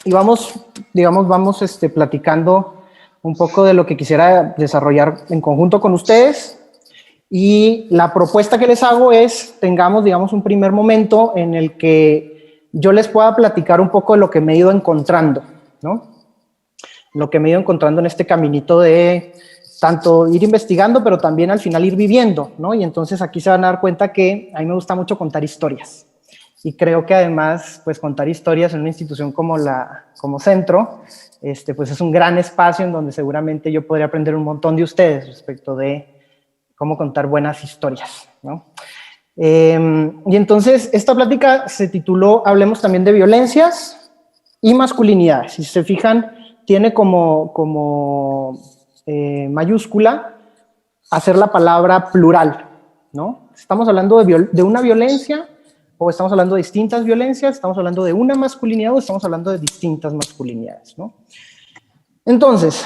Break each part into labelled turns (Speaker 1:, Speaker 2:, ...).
Speaker 1: y vamos, digamos, vamos platicando un poco de lo que quisiera desarrollar en conjunto con ustedes. Y la propuesta que les hago es, tengamos, digamos, un primer momento en el que yo les pueda platicar un poco de lo que me he ido encontrando, ¿no? Lo que me he ido encontrando en este caminito de tanto ir investigando, pero también al final ir viviendo, ¿no? Y entonces aquí se van a dar cuenta que a mí me gusta mucho contar historias. Y creo que además, pues contar historias en una institución como Centro, pues es un gran espacio en donde seguramente yo podría aprender un montón de ustedes respecto de cómo contar buenas historias, ¿no? Y entonces esta plática se tituló Hablemos también de violencias y masculinidades. Si se fijan, tiene como mayúscula hacer la palabra plural, ¿no? Estamos hablando de una violencia o estamos hablando de distintas violencias, estamos hablando de una masculinidad o estamos hablando de distintas masculinidades, ¿no? Entonces,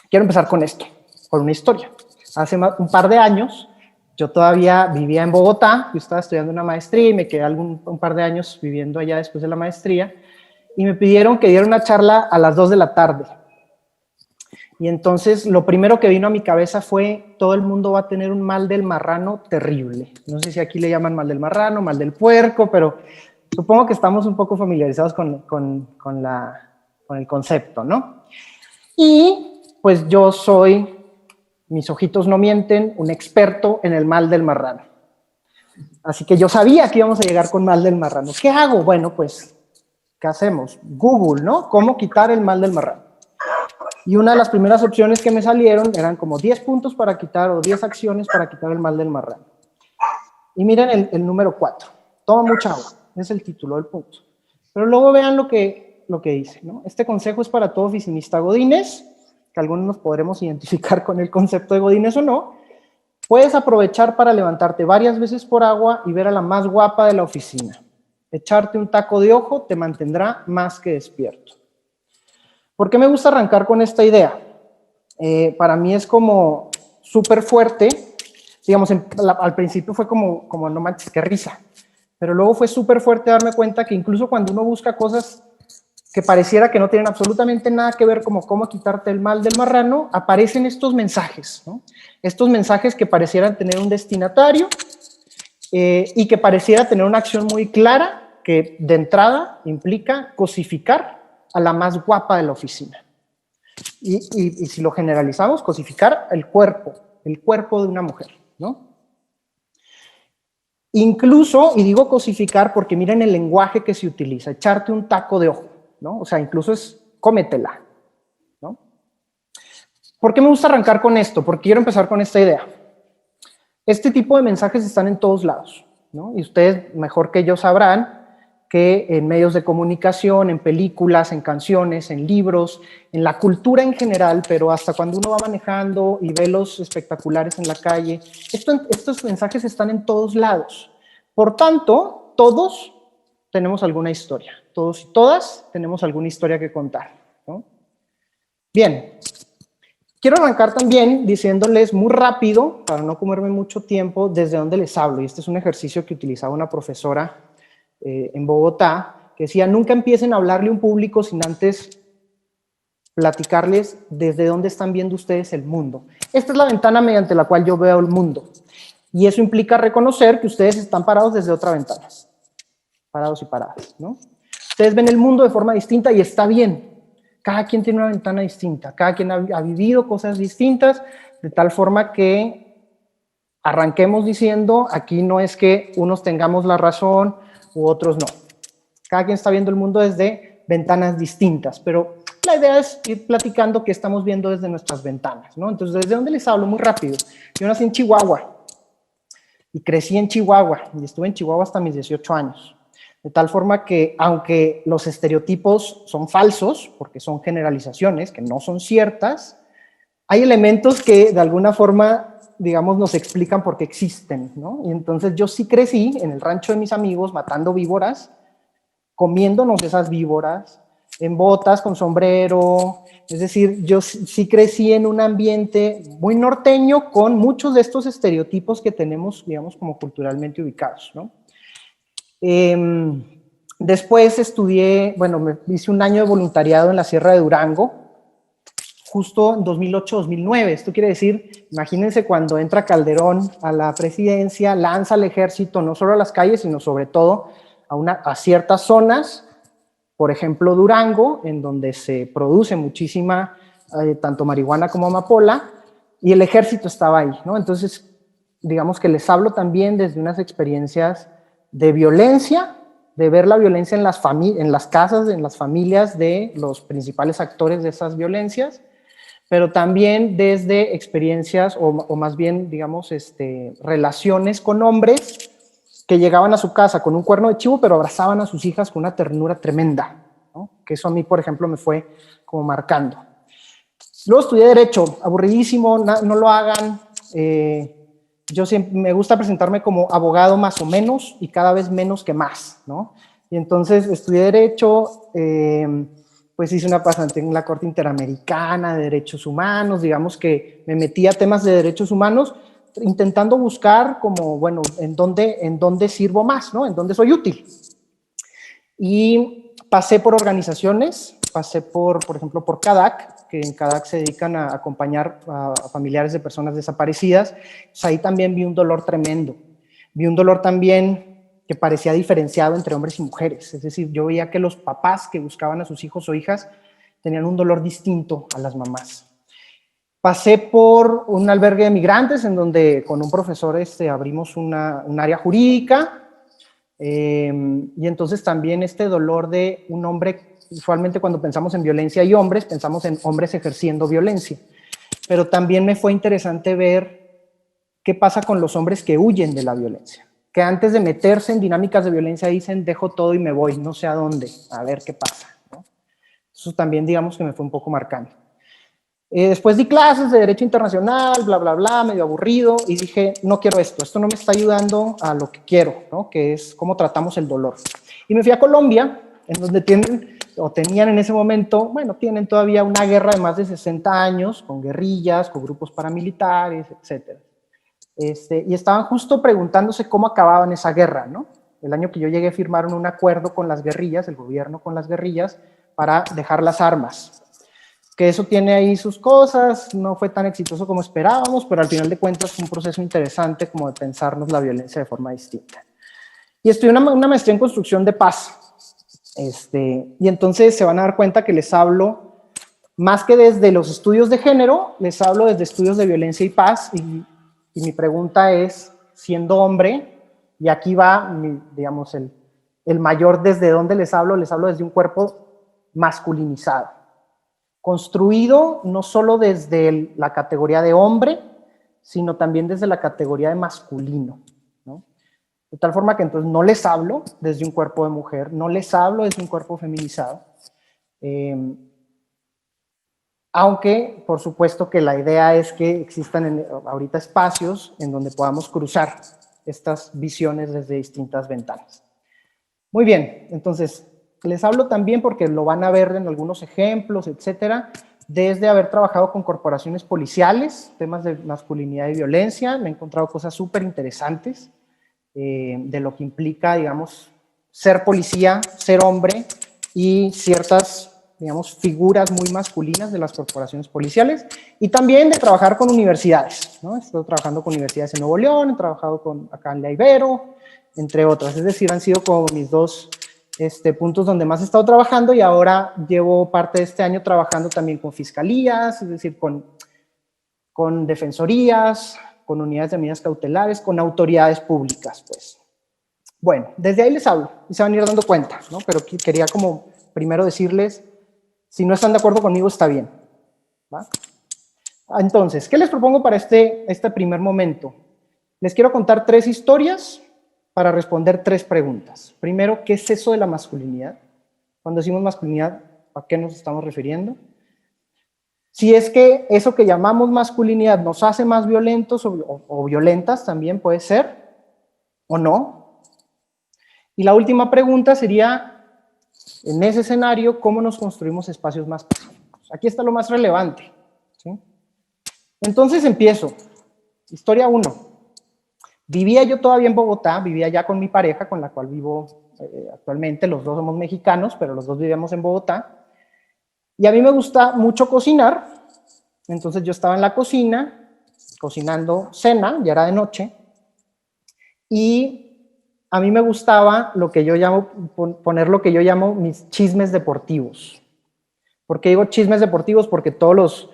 Speaker 1: quiero empezar con esto, con una historia. Hace un par de años, yo todavía vivía en Bogotá, yo estaba estudiando una maestría y me quedé un par de años viviendo allá después de la maestría, y me pidieron que diera una charla a las 2 de la tarde. Y entonces lo primero que vino a mi cabeza fue, todo el mundo va a tener un mal del marrano terrible. No sé si aquí le llaman mal del marrano, mal del puerco, pero supongo que estamos un poco familiarizados con el concepto, ¿no? Y pues yo soy, mis ojitos no mienten, un experto en el mal del marrano. Así que yo sabía que íbamos a llegar con mal del marrano. ¿Qué hago? Bueno, pues, ¿qué hacemos? Google, ¿no? ¿Cómo quitar el mal del marrano? Y una de las primeras opciones que me salieron eran como 10 puntos para quitar o 10 acciones para quitar el mal del marrano. Y miren el número 4. Toma mucha agua. Es el título del punto. Pero luego vean lo que dice, ¿no? Este consejo es para todo oficinista godínez, que algunos nos podremos identificar con el concepto de godínez o no. Puedes aprovechar para levantarte varias veces por agua y ver a la más guapa de la oficina. Echarte un taco de ojo te mantendrá más que despierto. ¿Por qué me gusta arrancar con esta idea? Para mí es como súper fuerte. Digamos, al principio fue como no manches, qué risa. Pero luego fue súper fuerte darme cuenta que incluso cuando uno busca cosas que pareciera que no tienen absolutamente nada que ver como cómo quitarte el mal del marrano, aparecen estos mensajes, ¿no? Estos mensajes que parecieran tener un destinatario y que pareciera tener una acción muy clara que de entrada implica cosificar a la más guapa de la oficina. Y si lo generalizamos, cosificar el cuerpo de una mujer, ¿no? Incluso, y digo cosificar porque miren el lenguaje que se utiliza, echarte un taco de ojo, ¿no? O sea, incluso es cómetela, ¿no? ¿Por qué me gusta arrancar con esto? Porque quiero empezar con esta idea. Este tipo de mensajes están en todos lados, ¿no? Y ustedes mejor que yo sabrán que en medios de comunicación, en películas, en canciones, en libros, en la cultura en general, pero hasta cuando uno va manejando y ve los espectaculares en la calle, estos mensajes están en todos lados. Por tanto, todos tenemos alguna historia, todos y todas tenemos alguna historia que contar, ¿no? Bien, quiero arrancar también diciéndoles muy rápido, para no comerme mucho tiempo, desde dónde les hablo. Y este es un ejercicio que utilizaba una profesora en Bogotá, que decía, nunca empiecen a hablarle a un público sin antes platicarles desde dónde están viendo ustedes el mundo. Esta es la ventana mediante la cual yo veo el mundo. Y eso implica reconocer que ustedes están parados desde otra ventana. Parados y paradas, ¿no? Ustedes ven el mundo de forma distinta y está bien. Cada quien tiene una ventana distinta, cada quien ha vivido cosas distintas, de tal forma que arranquemos diciendo, aquí no es que unos tengamos la razón u otros no. Cada quien está viendo el mundo desde ventanas distintas, pero la idea es ir platicando qué estamos viendo desde nuestras ventanas, ¿no? Entonces, ¿desde dónde les hablo? Muy rápido. Yo nací en Chihuahua y crecí en Chihuahua y estuve en Chihuahua hasta mis 18 años. De tal forma que, aunque los estereotipos son falsos, porque son generalizaciones que no son ciertas, hay elementos que de alguna forma, digamos, nos explican por qué existen, ¿no? Y entonces yo sí crecí en el rancho de mis amigos matando víboras, comiéndonos esas víboras, en botas, con sombrero. Es decir, yo sí crecí en un ambiente muy norteño con muchos de estos estereotipos que tenemos, digamos, como culturalmente ubicados, ¿no? Después estudié, bueno, me hice un año de voluntariado en la Sierra de Durango, justo en 2008-2009. Esto quiere decir, imagínense cuando entra Calderón a la presidencia, lanza al ejército no solo a las calles, sino sobre todo a ciertas zonas, por ejemplo Durango, en donde se produce muchísima, tanto marihuana como amapola, y el ejército estaba ahí, ¿no? Entonces, digamos que les hablo también desde unas experiencias de violencia, de ver la violencia en las casas, en las familias de los principales actores de esas violencias, pero también desde experiencias o más bien, digamos, relaciones con hombres que llegaban a su casa con un cuerno de chivo, pero abrazaban a sus hijas con una ternura tremenda, ¿no? Que eso a mí, por ejemplo, me fue como marcando. Luego estudié Derecho, aburridísimo, no lo hagan. Yo siempre me gusta presentarme como abogado más o menos y cada vez menos que más, ¿no? Y entonces estudié Derecho, pues hice una pasantía en la Corte Interamericana de Derechos Humanos, digamos que me metí a temas de derechos humanos intentando buscar como, bueno, en dónde sirvo más, ¿no? En dónde soy útil. Y pasé por organizaciones, pasé por ejemplo, por CADAC, que en CADAC se dedican a acompañar a familiares de personas desaparecidas. Pues ahí también vi un dolor tremendo. Vi un dolor también que parecía diferenciado entre hombres y mujeres. Es decir, yo veía que los papás que buscaban a sus hijos o hijas tenían un dolor distinto a las mamás. Pasé por un albergue de migrantes en donde con un profesor abrimos un área jurídica, y entonces también este dolor de un hombre, usualmente cuando pensamos en violencia y hombres, pensamos en hombres ejerciendo violencia, pero también me fue interesante ver qué pasa con los hombres que huyen de la violencia, que antes de meterse en dinámicas de violencia dicen dejo todo y me voy, no sé a dónde, a ver qué pasa, ¿no? Eso también digamos que me fue un poco marcando. Después di clases de Derecho Internacional, bla, bla, bla, medio aburrido, y dije, no quiero esto no me está ayudando a lo que quiero, ¿no? Que es cómo tratamos el dolor. Y me fui a Colombia, en donde tenían en ese momento, bueno, tienen todavía una guerra de más de 60 años, con guerrillas, con grupos paramilitares, etc. Y estaban justo preguntándose cómo acababan esa guerra, ¿no? El año que yo llegué firmaron un acuerdo con las guerrillas, el gobierno con las guerrillas, para dejar las armas. Que eso tiene ahí sus cosas, no fue tan exitoso como esperábamos, pero al final de cuentas fue un proceso interesante como de pensarnos la violencia de forma distinta. Y estudié una maestría en construcción de paz, y entonces se van a dar cuenta que les hablo, más que desde los estudios de género, les hablo desde estudios de violencia y paz, y mi pregunta es, siendo hombre, y aquí va, digamos, el mayor desde dónde les hablo desde un cuerpo masculinizado, construido no solo desde la categoría de hombre, sino también desde la categoría de masculino, ¿no? De tal forma que entonces no les hablo desde un cuerpo de mujer, no les hablo desde un cuerpo feminizado, aunque por supuesto que la idea es que existan ahorita espacios en donde podamos cruzar estas visiones desde distintas ventanas. Muy bien, entonces les hablo también porque lo van a ver en algunos ejemplos, etcétera, desde haber trabajado con corporaciones policiales, temas de masculinidad y violencia, me he encontrado cosas súper interesantes de lo que implica, digamos, ser policía, ser hombre y ciertas, digamos, figuras muy masculinas de las corporaciones policiales, y también de trabajar con universidades, ¿no? Estoy trabajando con universidades en Nuevo León, he trabajado acá en la Ibero, entre otras, es decir, han sido como mis dos puntos donde más he estado trabajando, y ahora llevo parte de este año trabajando también con fiscalías, es decir, con defensorías, con unidades de medidas cautelares, con autoridades públicas, pues. Bueno, desde ahí les hablo y se van a ir dando cuenta, ¿no? Pero quería como primero decirles, si no están de acuerdo conmigo, está bien, ¿va? Entonces, ¿qué les propongo para este primer momento? Les quiero contar 3 historias para responder 3 preguntas. Primero, ¿qué es eso de la masculinidad? Cuando decimos masculinidad, ¿a qué nos estamos refiriendo? Si es que eso que llamamos masculinidad nos hace más violentos o violentas, también puede ser, o no. Y la última pregunta sería, en ese escenario, ¿cómo nos construimos espacios más pacíficos? Aquí está lo más relevante, ¿sí? Entonces empiezo. Historia 1. Vivía yo todavía en Bogotá, vivía ya con mi pareja, con la cual vivo actualmente, los dos somos mexicanos, pero los dos vivíamos en Bogotá. Y a mí me gusta mucho cocinar, entonces yo estaba en la cocina, cocinando cena, ya era de noche, y a mí me gustaba lo que yo llamo, poner lo que yo llamo mis chismes deportivos. ¿Por qué digo chismes deportivos? Porque todos los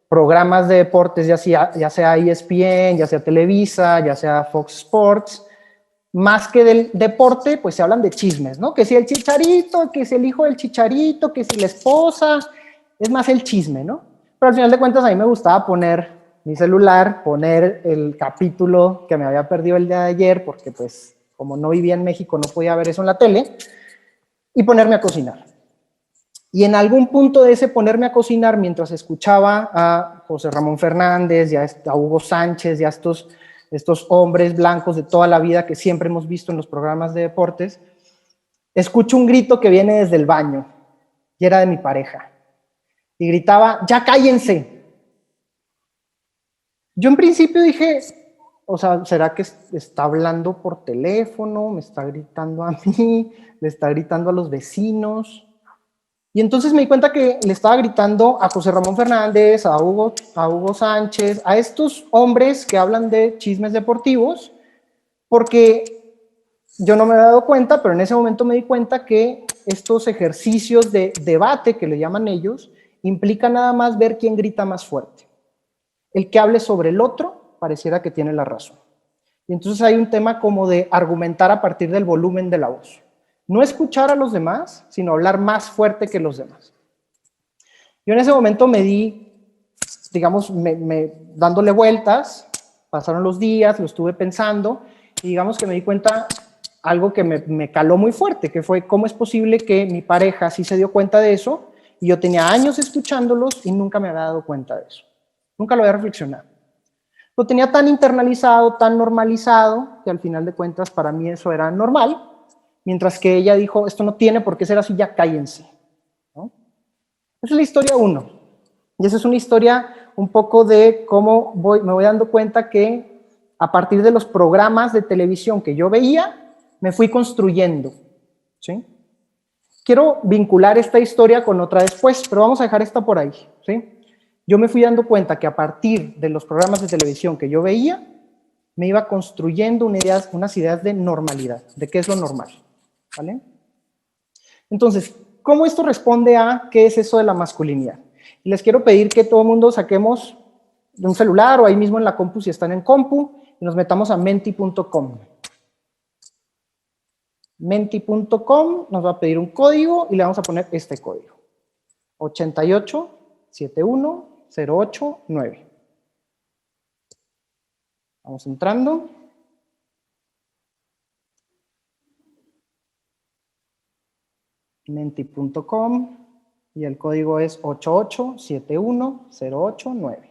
Speaker 1: programas de deportes, ya sea ESPN, ya sea Televisa, ya sea Fox Sports, más que del deporte, pues se hablan de chismes, ¿no? Que si el Chicharito, que si el hijo del Chicharito, que si la esposa, es más el chisme, ¿no? Pero al final de cuentas a mí me gustaba poner mi celular, poner el capítulo que me había perdido el día de ayer, porque pues como no vivía en México no podía ver eso en la tele, y ponerme a cocinar. Y en algún punto de ese ponerme a cocinar, mientras escuchaba a José Ramón Fernández, ya a Hugo Sánchez, ya estos hombres blancos de toda la vida que siempre hemos visto en los programas de deportes, escucho un grito que viene desde el baño, y era de mi pareja, y gritaba, ¡ya cállense! Yo en principio dije, o sea, ¿será que está hablando por teléfono? ¿Me está gritando a mí? ¿Le está gritando a los vecinos? Y entonces me di cuenta que le estaba gritando a José Ramón Fernández, a Hugo Sánchez, a estos hombres que hablan de chismes deportivos, porque yo no me había dado cuenta, pero en ese momento me di cuenta que estos ejercicios de debate, que le llaman ellos, implican nada más ver quién grita más fuerte. El que hable sobre el otro pareciera que tiene la razón. Y entonces hay un tema como de argumentar a partir del volumen de la voz. No escuchar a los demás, sino hablar más fuerte que los demás. Yo en ese momento me di, digamos, dándole vueltas, pasaron los días, lo estuve pensando, y digamos que me di cuenta algo que me caló muy fuerte, que fue cómo es posible que mi pareja sí se dio cuenta de eso, y yo tenía años escuchándolos y nunca me había dado cuenta de eso. Nunca lo había reflexionado. Lo tenía tan internalizado, tan normalizado, que al final de cuentas para mí eso era normal, mientras que ella dijo, esto no tiene por qué ser así, ya cállense, ¿no? Esa es la historia uno. Y esa es una historia un poco de cómo me voy dando cuenta que a partir de los programas de televisión que yo veía, me fui construyendo, ¿sí? Quiero vincular esta historia con otra después, pero vamos a dejar esta por ahí, ¿sí? Yo me fui dando cuenta que a partir de los programas de televisión que yo veía, me iba construyendo unas ideas de normalidad, de qué es lo normal, ¿vale? Entonces, ¿cómo esto responde a qué es eso de la masculinidad? Y les quiero pedir que todo el mundo saquemos de un celular o ahí mismo en la compu si están en compu y nos metamos a menti.com. Menti.com nos va a pedir un código y le vamos a poner este código. 8871089. Vamos entrando. Menti.com y el código es 8871089.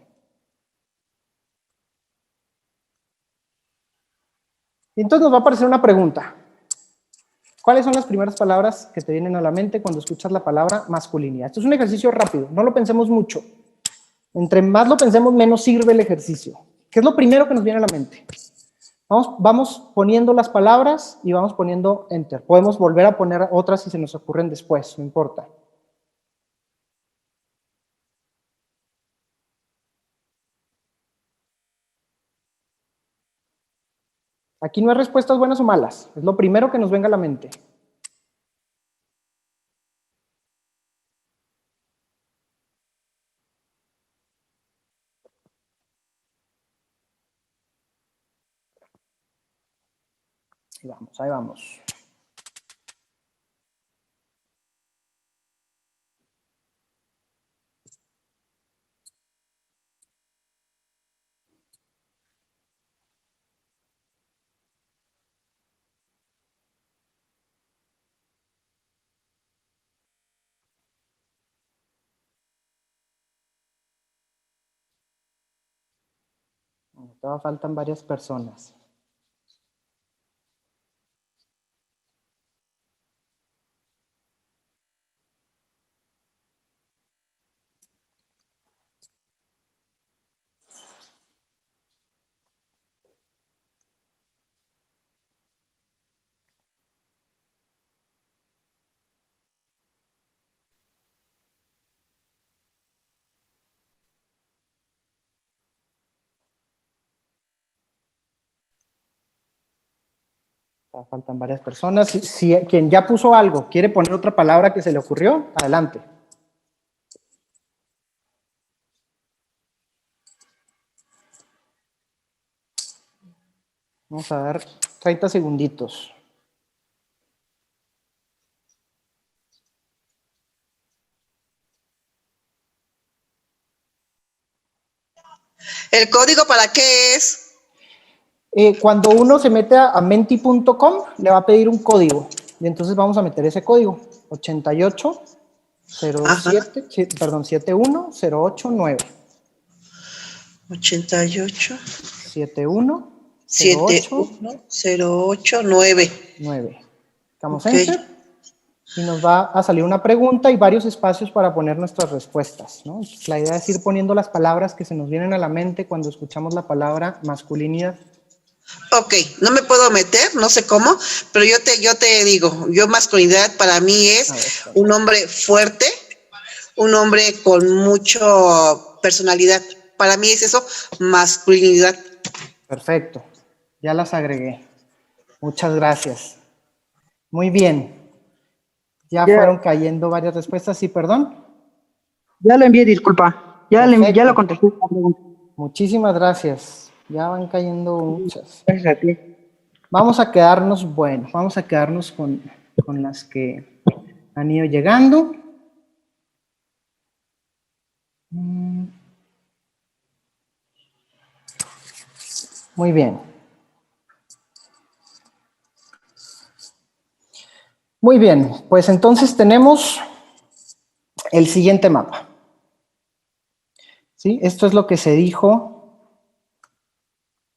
Speaker 1: Y entonces nos va a aparecer una pregunta. ¿Cuáles son las primeras palabras que te vienen a la mente cuando escuchas la palabra masculinidad? Esto es un ejercicio rápido, no lo pensemos mucho. Entre más lo pensemos, menos sirve el ejercicio. ¿Qué es lo primero que nos viene a la mente? Vamos poniendo las palabras y vamos poniendo enter. Podemos volver a poner otras si se nos ocurren después, no importa. Aquí no hay respuestas buenas o malas, es lo primero que nos venga a la mente. Ahí vamos, ahí vamos. Todavía faltan varias personas. Faltan varias personas. Si quien ya puso algo quiere poner otra palabra que se le ocurrió, adelante. Vamos a dar 30 segunditos.
Speaker 2: ¿El código para qué es?
Speaker 1: Cuando uno se mete a menti.com, le va a pedir un código. Y entonces vamos a meter ese código. 88 07, perdón, 71089.
Speaker 2: 88
Speaker 1: 71089.
Speaker 2: 71089.
Speaker 1: Damos
Speaker 2: Okay.
Speaker 1: Enter y nos va a salir una pregunta y varios espacios para poner nuestras respuestas, ¿no? La idea es ir poniendo las palabras que se nos vienen a la mente cuando escuchamos la palabra masculinidad.
Speaker 2: Ok, no me puedo meter, no sé cómo, pero yo te digo, yo masculinidad para mí es un hombre fuerte, un hombre con mucho personalidad. Para mí es eso, masculinidad.
Speaker 1: Perfecto, ya las agregué. Muchas gracias. Muy bien. Ya fueron cayendo varias respuestas, sí, perdón.
Speaker 3: Ya lo envié, disculpa. Ya lo contesté la pregunta.
Speaker 1: Muchísimas gracias. Ya van cayendo muchas.
Speaker 3: Gracias a ti.
Speaker 1: Vamos a quedarnos, bueno, vamos a quedarnos con las que han ido llegando. Muy bien. Muy bien, pues entonces tenemos el siguiente mapa. ¿Sí? Esto es lo que se dijo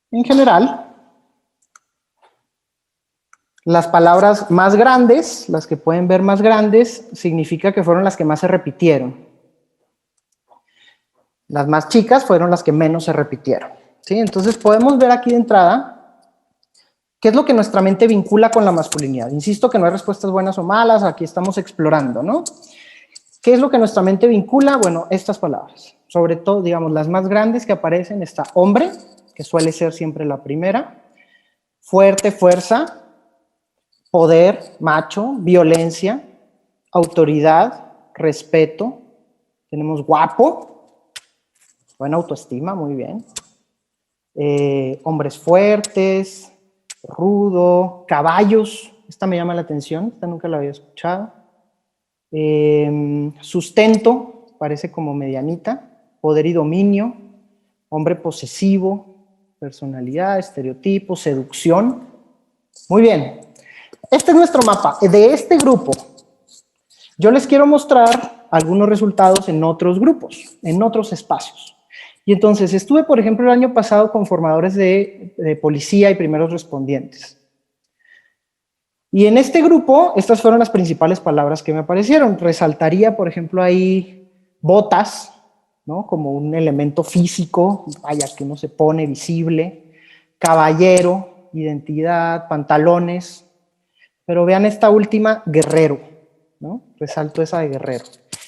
Speaker 1: en general. Las palabras más grandes, las que pueden ver más grandes, significa que fueron las que más se repitieron. Las más chicas fueron las que menos se repitieron. ¿Sí? Entonces podemos ver aquí de entrada qué es lo que nuestra mente vincula con la masculinidad. Insisto que no hay respuestas buenas o malas, aquí estamos explorando, ¿no? ¿Qué es lo que nuestra mente vincula? Bueno, estas palabras. Sobre todo, digamos, las más grandes que aparecen está hombre, que suele ser siempre la primera, fuerte, fuerza, poder, macho, violencia, autoridad, respeto, tenemos guapo, buena autoestima, muy bien, hombres fuertes, rudo, caballos, esta me llama la atención, esta nunca la había escuchado, sustento, parece como medianita, poder y dominio, hombre posesivo, personalidad, estereotipo, seducción. Muy bien, este es nuestro mapa. De este grupo, yo les quiero mostrar algunos resultados en otros grupos, en otros espacios. Y entonces estuve, por ejemplo, el año pasado con formadores de policía y primeros respondientes. Y en este grupo, estas fueron las principales palabras que me aparecieron. Resaltaría, por ejemplo, ahí botas, ¿no? Como un elemento físico, vaya, que uno se pone visible. Caballero, identidad, pantalones. Pero vean esta última, guerrero, ¿no? Resalto esa de guerrero.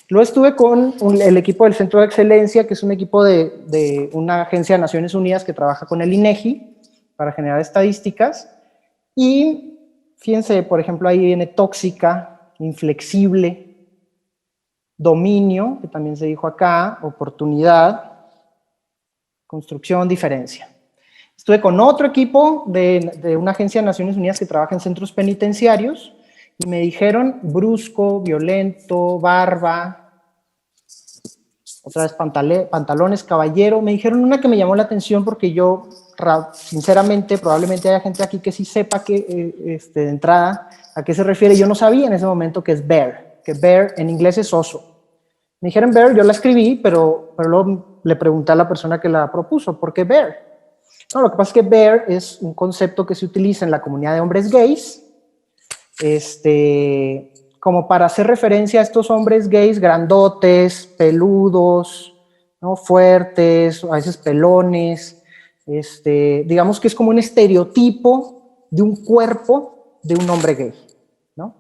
Speaker 1: Luego estuve con el equipo del Centro de Excelencia, que es un equipo de una agencia de Naciones Unidas que trabaja con el INEGI para generar estadísticas. Y fíjense, por ejemplo, ahí viene tóxica, inflexible, dominio, que también se dijo acá, oportunidad, construcción, diferencia. Estuve con otro equipo de una agencia de Naciones Unidas que trabaja en centros penitenciarios y me dijeron brusco, violento, barba, otra vez pantalones, caballero. Me dijeron una que me llamó la atención porque yo, sinceramente, probablemente haya gente aquí que sí sepa que, de entrada a qué se refiere. Yo no sabía en ese momento que es bear, que bear en inglés es oso. Me dijeron bear, yo la escribí, pero luego le pregunté a la persona que la propuso, ¿por qué bear? No, lo que pasa es que bear es un concepto que se utiliza en la comunidad de hombres gays, como para hacer referencia a estos hombres gays grandotes, peludos, ¿no? Fuertes, a veces pelones, digamos que es como un estereotipo de un cuerpo de un hombre gay, ¿no?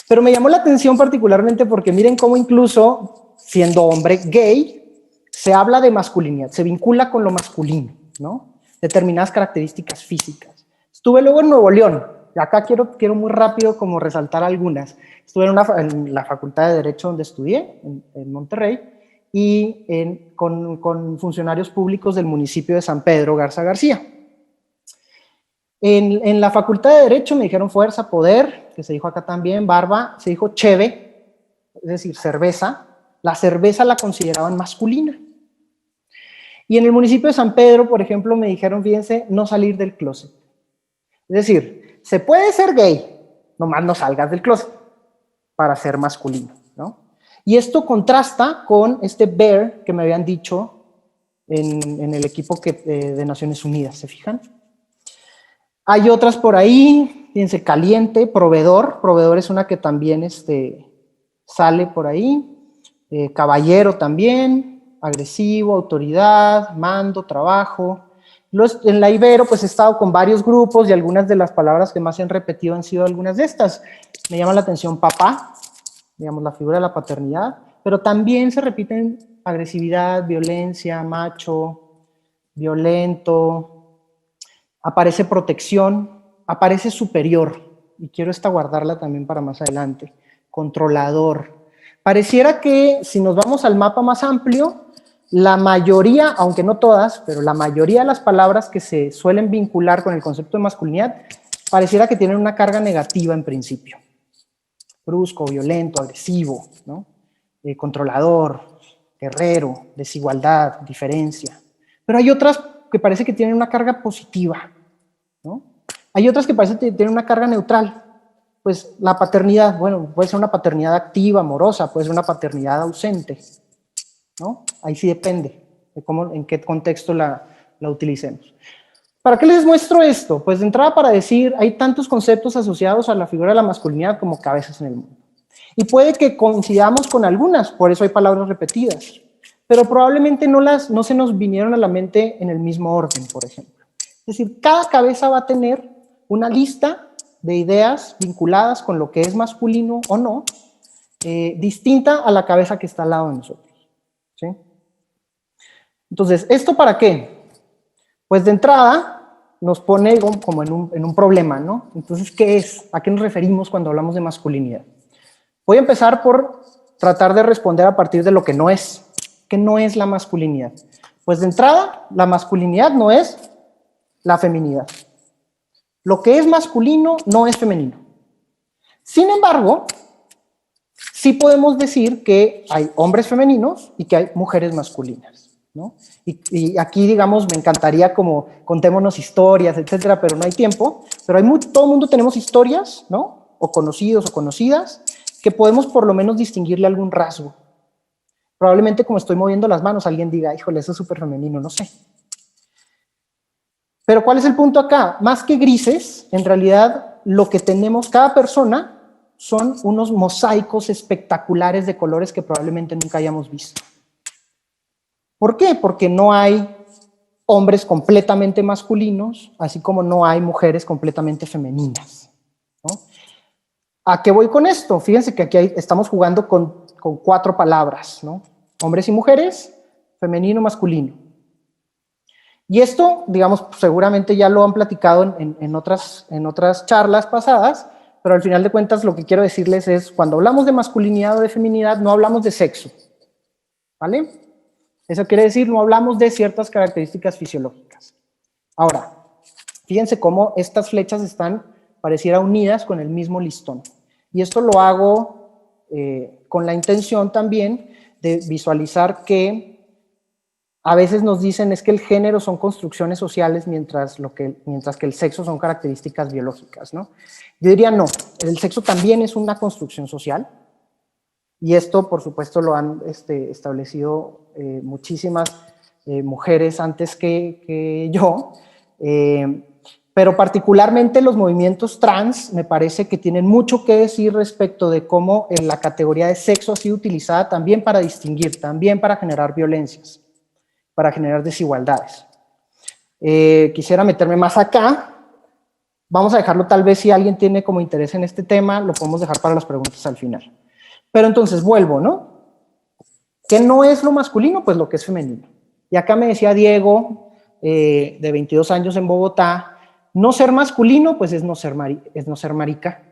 Speaker 1: Pero me llamó la atención particularmente porque miren cómo incluso siendo hombre gay se habla de masculinidad, se vincula con lo masculino, ¿no? Determinadas características físicas. Estuve luego en Nuevo León. Acá quiero muy rápido como resaltar algunas. Estuve en la Facultad de Derecho donde estudié, en Monterrey, y con funcionarios públicos del municipio de San Pedro Garza García. En la Facultad de Derecho me dijeron fuerza, poder, que se dijo acá también, barba, se dijo cheve, es decir, cerveza. La cerveza la consideraban masculina. Y en el municipio de San Pedro, por ejemplo, me dijeron, fíjense, no salir del closet. Es decir, se puede ser gay, nomás no salgas del closet para ser masculino, ¿no? Y esto contrasta con este bear que me habían dicho en el equipo de Naciones Unidas, ¿se fijan? Hay otras por ahí, fíjense, caliente, proveedor es una que también sale por ahí, caballero también, agresivo, autoridad, mando, trabajo. En la Ibero pues he estado con varios grupos y algunas de las palabras que más se han repetido han sido algunas de estas. Me llama la atención papá, digamos la figura de la paternidad, pero también se repiten agresividad, violencia, macho, violento, aparece protección, aparece superior, y quiero guardarla también para más adelante, controlador. Pareciera que si nos vamos al mapa más amplio, la mayoría, aunque no todas, pero la mayoría de las palabras que se suelen vincular con el concepto de masculinidad, pareciera que tienen una carga negativa en principio. Brusco, violento, agresivo, ¿no? Controlador, guerrero, desigualdad, diferencia. Pero hay otras que parece que tienen una carga positiva, ¿no? Hay otras que parece que tienen una carga neutral. Pues la paternidad, bueno, puede ser una paternidad activa, amorosa, puede ser una paternidad ausente, ¿no? Ahí sí depende de en qué contexto la utilicemos. ¿Para qué les muestro esto? Pues de entrada para decir, hay tantos conceptos asociados a la figura de la masculinidad como cabezas en el mundo. Y puede que coincidamos con algunas, por eso hay palabras repetidas, pero probablemente no se nos vinieron a la mente en el mismo orden, por ejemplo. Es decir, cada cabeza va a tener una lista de ideas vinculadas con lo que es masculino o no, distinta a la cabeza que está al lado de nosotros, ¿sí? Entonces, ¿esto para qué? Pues de entrada nos pone como en un problema, ¿no? Entonces, ¿qué es? ¿A qué nos referimos cuando hablamos de masculinidad? Voy a empezar por tratar de responder a partir de lo que no es. ¿Qué no es la masculinidad? Pues de entrada, la masculinidad no es la feminidad. Lo que es masculino no es femenino. Sin embargo, sí podemos decir que hay hombres femeninos y que hay mujeres masculinas, ¿no? Y aquí, digamos, me encantaría como contémonos historias, etcétera, pero no hay tiempo. Pero todo el mundo tenemos historias, ¿no? O conocidos o conocidas, que podemos por lo menos distinguirle algún rasgo. Probablemente como estoy moviendo las manos, alguien diga, híjole, eso es súper femenino, no sé. Pero ¿cuál es el punto acá? Más que grises, en realidad lo que tenemos cada persona son unos mosaicos espectaculares de colores que probablemente nunca hayamos visto. ¿Por qué? Porque no hay hombres completamente masculinos, así como no hay mujeres completamente femeninas, ¿no? ¿A qué voy con esto? Fíjense que aquí estamos jugando con 4 palabras, ¿no? Hombres y mujeres, femenino, masculino. Y esto, digamos, seguramente ya lo han platicado en otras charlas pasadas, pero al final de cuentas lo que quiero decirles es, cuando hablamos de masculinidad o de feminidad, no hablamos de sexo, ¿vale? Eso quiere decir, no hablamos de ciertas características fisiológicas. Ahora, fíjense cómo estas flechas están, pareciera, unidas con el mismo listón. Y esto lo hago con la intención también de visualizar que a veces nos dicen es que el género son construcciones sociales mientras que el sexo son características biológicas, ¿no? Yo diría no, el sexo también es una construcción social y esto por supuesto lo han establecido muchísimas mujeres antes que yo, pero particularmente los movimientos trans me parece que tienen mucho que decir respecto de cómo la categoría de sexo ha sido utilizada también para distinguir, también para generar violencias, para generar desigualdades. Quisiera meterme más acá. Vamos a dejarlo, tal vez si alguien tiene como interés en este tema, lo podemos dejar para las preguntas al final. Pero entonces vuelvo, ¿no? ¿Qué no es lo masculino? Pues lo que es femenino. Y acá me decía Diego, de 22 años en Bogotá, No ser masculino, pues es no ser marica.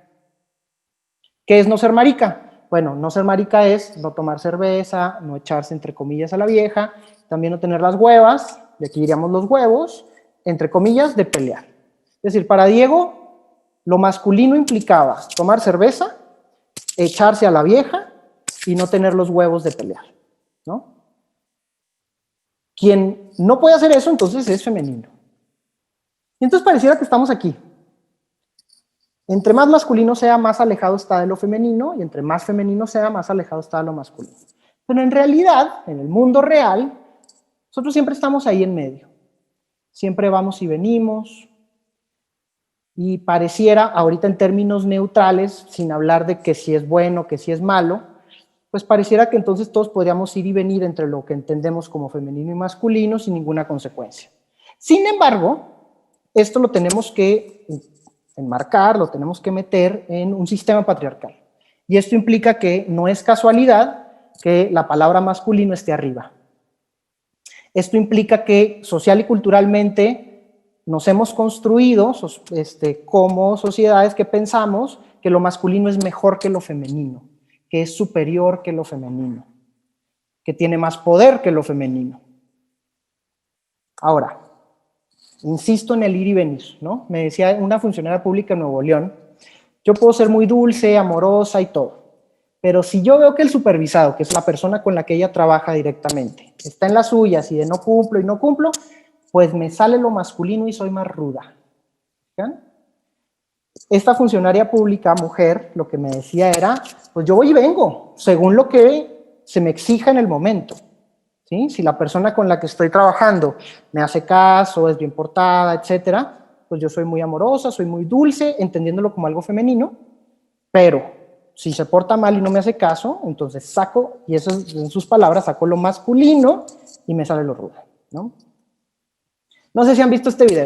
Speaker 1: ¿Qué es no ser marica? Bueno, no ser marica es no tomar cerveza, no echarse entre comillas a la vieja, también no tener las huevas, de aquí diríamos los huevos, entre comillas, de pelear. Es decir, para Diego, lo masculino implicaba tomar cerveza, echarse a la vieja y no tener los huevos de pelear, ¿no? Quien no puede hacer eso, entonces es femenino. Y entonces pareciera que estamos aquí. Entre más masculino sea, más alejado está de lo femenino, y entre más femenino sea, más alejado está de lo masculino. Pero en realidad, en el mundo real, nosotros siempre estamos ahí en medio. Siempre vamos y venimos, y pareciera, ahorita en términos neutrales, sin hablar de que si es bueno, que si es malo, pues pareciera que entonces todos podríamos ir y venir entre lo que entendemos como femenino y masculino sin ninguna consecuencia. Sin embargo, esto lo tenemos que enmarcar, lo tenemos que meter en un sistema patriarcal. Y esto implica que no es casualidad que la palabra masculino esté arriba. Esto implica que social y culturalmente nos hemos construido como sociedades que pensamos que lo masculino es mejor que lo femenino, que es superior que lo femenino, que tiene más poder que lo femenino. Ahora, insisto en el ir y venir, ¿no? Me decía una funcionaria pública en Nuevo León, yo puedo ser muy dulce, amorosa y todo, pero si yo veo que el supervisado, que es la persona con la que ella trabaja directamente, está en las suyas y de no cumplo y no cumplo, pues me sale lo masculino y soy más ruda. ¿Ven? Esta funcionaria pública, mujer, lo que me decía era, pues yo voy y vengo, según lo que se me exija en el momento. ¿Sí? Si la persona con la que estoy trabajando me hace caso, es bien portada, etcétera, pues yo soy muy amorosa, soy muy dulce, entendiéndolo como algo femenino, pero si se porta mal y no me hace caso, entonces saco, y eso es, en sus palabras, saco lo masculino y me sale lo rudo, ¿no? No sé si han visto este video,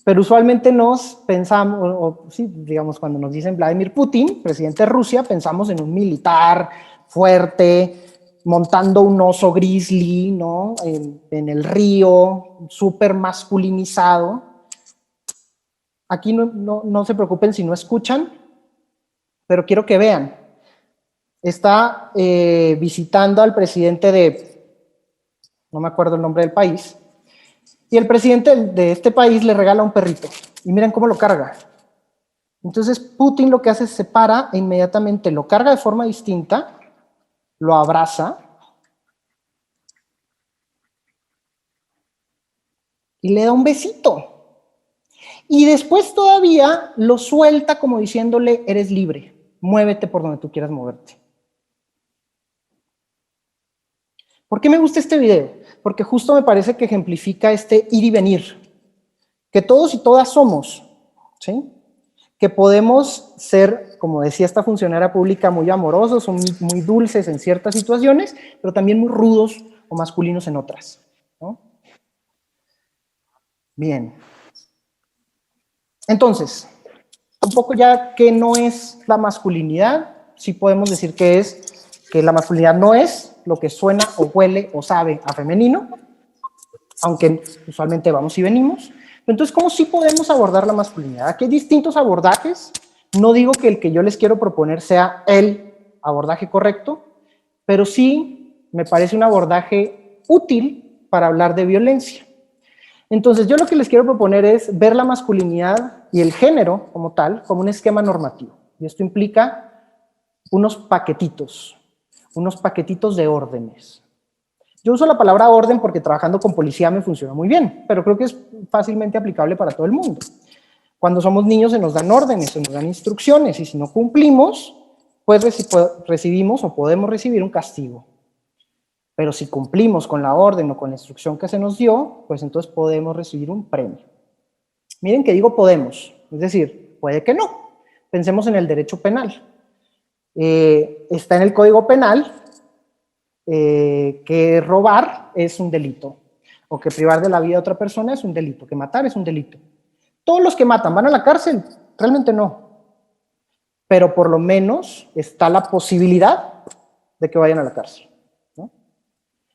Speaker 1: pero usualmente nos pensamos, o sí, digamos, cuando nos dicen Vladimir Putin, presidente de Rusia, pensamos en un militar fuerte, montando un oso grizzly, ¿no? En el río, súper masculinizado. Aquí no se preocupen si no escuchan, pero quiero que vean. Está visitando al presidente no me acuerdo el nombre del país, y el presidente de este país le regala un perrito, y miren cómo lo carga. Entonces Putin lo que hace es se para e inmediatamente lo carga de forma distinta, lo abraza, y le da un besito. Y después todavía lo suelta como diciéndole, eres libre, muévete por donde tú quieras moverte. ¿Por qué me gusta este video? Porque justo me parece que ejemplifica este ir y venir, que todos y todas somos, ¿sí? Que podemos ser, como decía esta funcionaria pública, muy amorosos, muy dulces en ciertas situaciones, pero también muy rudos o masculinos en otras, ¿no? Bien. Entonces, un poco ya que no es la masculinidad, sí podemos decir que la masculinidad no es lo que suena o huele o sabe a femenino, aunque usualmente vamos y venimos. Pero entonces, ¿cómo sí podemos abordar la masculinidad? Aquí hay distintos abordajes. No digo que el que yo les quiero proponer sea el abordaje correcto, pero sí me parece un abordaje útil para hablar de violencia. Entonces, yo lo que les quiero proponer es ver la masculinidad y el género como tal, como un esquema normativo. Y esto implica unos paquetitos de órdenes. Yo uso la palabra orden porque trabajando con policía me funciona muy bien, pero creo que es fácilmente aplicable para todo el mundo. Cuando somos niños se nos dan órdenes, se nos dan instrucciones, y si no cumplimos, pues recibimos o podemos recibir un castigo. Pero si cumplimos con la orden o con la instrucción que se nos dio, pues entonces podemos recibir un premio. Miren que digo podemos, es decir, puede que no. Pensemos en el derecho penal. Está en el Código Penal que robar es un delito, o que privar de la vida a otra persona es un delito, que matar es un delito. ¿Todos los que matan van a la cárcel? Realmente no. Pero por lo menos está la posibilidad de que vayan a la cárcel, ¿no?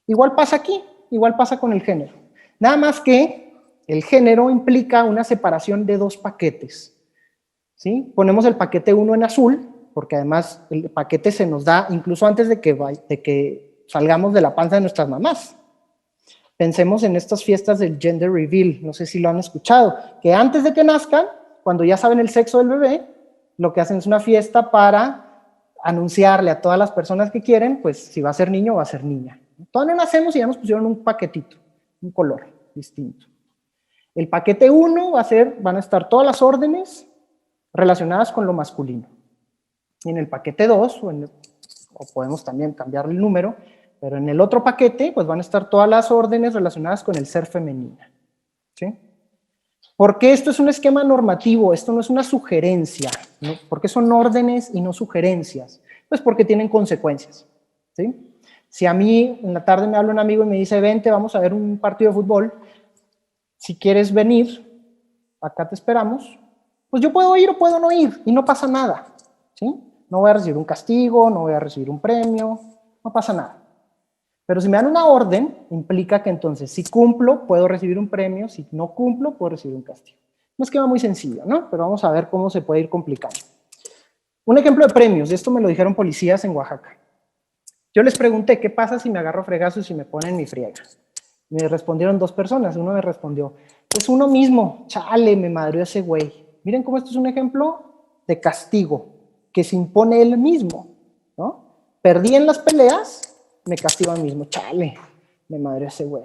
Speaker 1: Igual pasa aquí, igual pasa con el género. Nada más que el género implica una separación de dos paquetes, ¿sí? Ponemos el paquete 1 en azul, porque además el paquete se nos da incluso antes de que salgamos de la panza de nuestras mamás. Pensemos en estas fiestas del gender reveal, no sé si lo han escuchado, que antes de que nazcan, cuando ya saben el sexo del bebé, lo que hacen es una fiesta para anunciarle a todas las personas que quieren, pues si va a ser niño o va a ser niña. Todavía no nacemos y ya nos pusieron un paquetito, un color distinto. El paquete 1 van a estar todas las órdenes relacionadas con lo masculino. Y en el paquete 2, o podemos también cambiarle el número, pero en el otro paquete pues van a estar todas las órdenes relacionadas con el ser femenina. ¿Sí? ¿Por qué esto es un esquema normativo? Esto no es una sugerencia, ¿no? ¿Por qué son órdenes y no sugerencias? Pues porque tienen consecuencias. ¿Sí? Si a mí en la tarde me habla un amigo y me dice, vente, vamos a ver un partido de fútbol, si quieres venir, acá te esperamos, pues yo puedo ir o puedo no ir y no pasa nada. ¿Sí? No voy a recibir un castigo, no voy a recibir un premio, no pasa nada. Pero si me dan una orden, implica que entonces si cumplo, puedo recibir un premio, si no cumplo, puedo recibir un castigo. Un esquema muy sencillo, ¿no? Pero vamos a ver cómo se puede ir complicando. Un ejemplo de premios, esto me lo dijeron policías en Oaxaca. Yo les pregunté, ¿qué pasa si me agarro fregazos y me ponen mi friega? Me respondieron dos personas, uno me respondió, pues uno mismo, chale, me madrió ese güey. Miren cómo esto es un ejemplo de castigo, que se impone él mismo, ¿no? Perdí en las peleas, me castigo a mí mismo, chale, me madrió ese güey.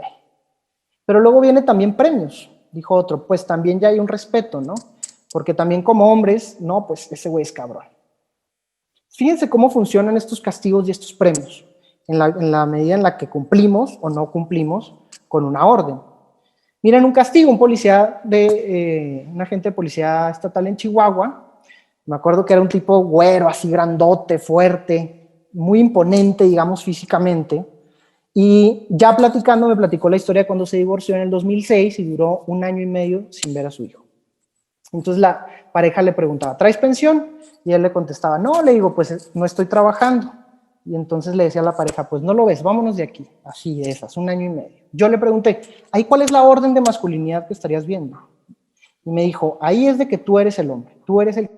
Speaker 1: Pero luego viene también premios, dijo otro, pues también ya hay un respeto, ¿no? Porque también como hombres, no, pues ese güey es cabrón. Fíjense cómo funcionan estos castigos y estos premios, en la medida en la que cumplimos o no cumplimos con una orden. Miren, un castigo, un agente de policía estatal en Chihuahua, me acuerdo que era un tipo güero, así grandote, fuerte, muy imponente, digamos, físicamente, y ya platicando, me platicó la historia de cuando se divorció en el 2006 y duró 1 año y medio sin ver a su hijo. Entonces la pareja le preguntaba, ¿traes pensión? Y él le contestaba, no, le digo, pues no estoy trabajando. Y entonces le decía a la pareja, pues no lo ves, vámonos de aquí. Así de esas, 1 año y medio. Yo le pregunté, ¿ahí cuál es la orden de masculinidad que estarías viendo? Y me dijo, ahí es de que tú eres el hombre, tú eres el...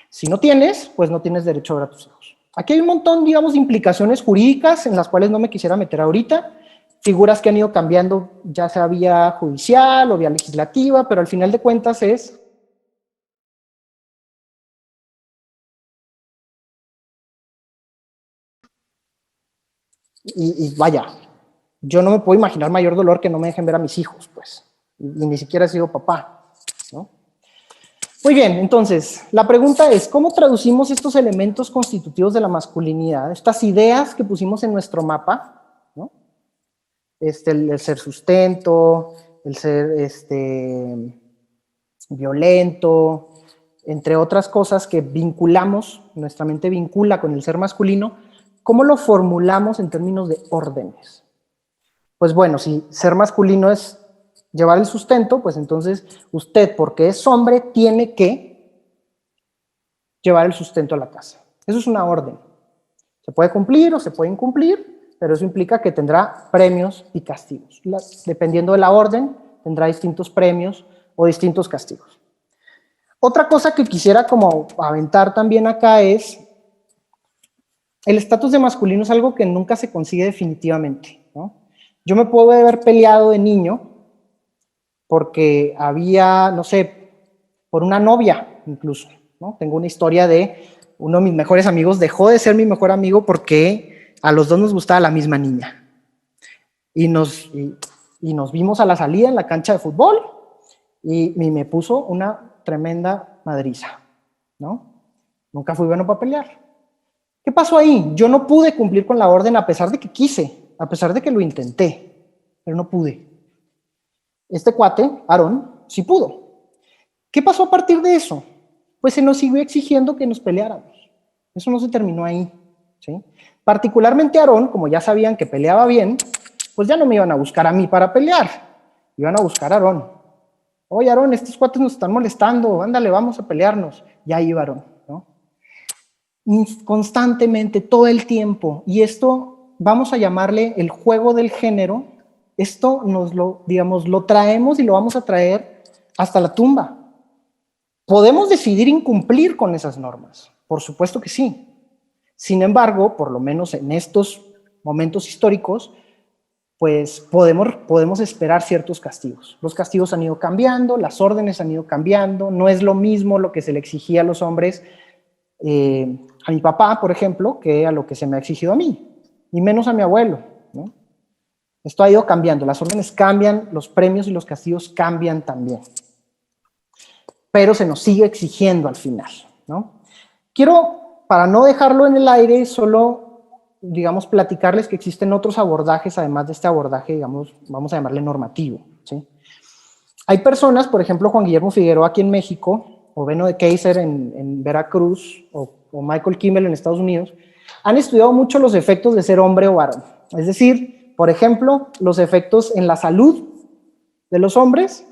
Speaker 1: Si no tienes, pues no tienes derecho a ver a tus hijos. Aquí hay un montón, digamos, de implicaciones jurídicas en las cuales no me quisiera meter ahorita, figuras que han ido cambiando, ya sea vía judicial o vía legislativa, pero al final de cuentas es... Y vaya, yo no me puedo imaginar mayor dolor que no me dejen ver a mis hijos, pues, y ni siquiera he sido papá, ¿no? Muy bien, entonces, la pregunta es, ¿cómo traducimos estos elementos constitutivos de la masculinidad, estas ideas que pusimos en nuestro mapa, ¿no? El ser sustento, el ser violento, entre otras cosas que vinculamos, nuestra mente vincula con el ser masculino, ¿cómo lo formulamos en términos de órdenes? Pues bueno, si ser masculino es llevar el sustento, pues entonces usted, porque es hombre, tiene que llevar el sustento a la casa. Eso es una orden. Se puede cumplir o se puede incumplir, pero eso implica que tendrá premios y castigos. Dependiendo de la orden, tendrá distintos premios o distintos castigos. Otra cosa que quisiera como aventar también acá es, el estatus de masculino es algo que nunca se consigue definitivamente, ¿no? Yo me puedo haber peleado de niño porque había, no sé, por una novia incluso, ¿no? Tengo una historia de uno de mis mejores amigos dejó de ser mi mejor amigo porque a los dos nos gustaba la misma niña. Y nos vimos a la salida en la cancha de fútbol y me puso una tremenda madriza, ¿no? Nunca fui bueno para pelear. ¿Qué pasó ahí? Yo no pude cumplir con la orden a pesar de que quise, a pesar de que lo intenté, pero no pude. Este cuate, Aarón, sí pudo. ¿Qué pasó a partir de eso? Pues se nos siguió exigiendo que nos peleáramos. Eso no se terminó ahí, ¿sí? Particularmente Aarón, como ya sabían que peleaba bien, pues ya no me iban a buscar a mí para pelear, iban a buscar a Aarón. Oye, Aarón, estos cuates nos están molestando, ándale, vamos a pelearnos. Ya iba Aarón, ¿no? Constantemente, todo el tiempo, y esto vamos a llamarle el juego del género esto digamos, lo traemos y lo vamos a traer hasta la tumba. ¿Podemos decidir incumplir con esas normas? Por supuesto que sí. Sin embargo, por lo menos en estos momentos históricos, pues podemos esperar ciertos castigos. Los castigos han ido cambiando, las órdenes han ido cambiando, no es lo mismo lo que se le exigía a los hombres, a mi papá, por ejemplo, que a lo que se me ha exigido a mí, y menos a mi abuelo, ¿no? Esto ha ido cambiando, las órdenes cambian, los premios y los castigos cambian también. Pero se nos sigue exigiendo al final, ¿no? Quiero, para no dejarlo en el aire, solo, digamos, platicarles que existen otros abordajes, además de este abordaje, digamos, vamos a llamarle normativo, ¿sí? Hay personas, por ejemplo, Juan Guillermo Figueroa aquí en México, o Beno de Keyser en Veracruz, o Michael Kimmel en Estados Unidos, han estudiado mucho los efectos de ser hombre o varón. Es decir, por ejemplo, los efectos en la salud de los hombres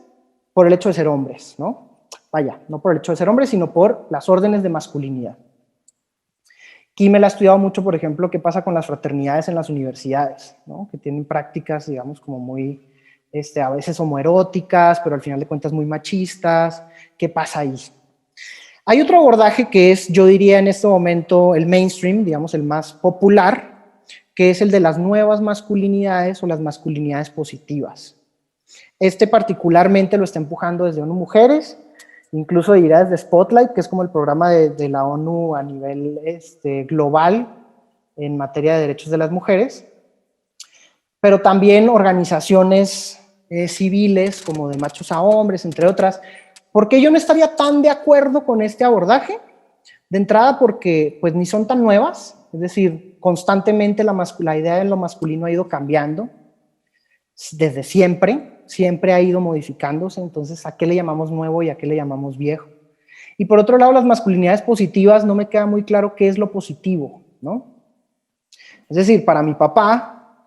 Speaker 1: por el hecho de ser hombres, ¿no? Vaya, no por el hecho de ser hombres, sino por las órdenes de masculinidad. Kimmel ha estudiado mucho, por ejemplo, qué pasa con las fraternidades en las universidades, ¿no? Que tienen prácticas, digamos, como muy, a veces homoeróticas, pero al final de cuentas muy machistas. ¿Qué pasa ahí? Hay otro abordaje que es, yo diría en este momento, el mainstream, digamos, el más popular, que es el de las nuevas masculinidades o las masculinidades positivas. Este particularmente lo está empujando desde ONU Mujeres, incluso diría desde Spotlight, que es como el programa de la ONU a nivel global en materia de derechos de las mujeres, pero también organizaciones civiles como de machos a hombres, entre otras. ¿Por qué yo no estaría tan de acuerdo con este abordaje? De entrada porque pues ni son tan nuevas, es decir, constantemente la idea de lo masculino ha ido cambiando, desde siempre ha ido modificándose, entonces ¿a qué le llamamos nuevo y a qué le llamamos viejo? Y por otro lado, las masculinidades positivas, no me queda muy claro qué es lo positivo, ¿no? Es decir, para mi papá,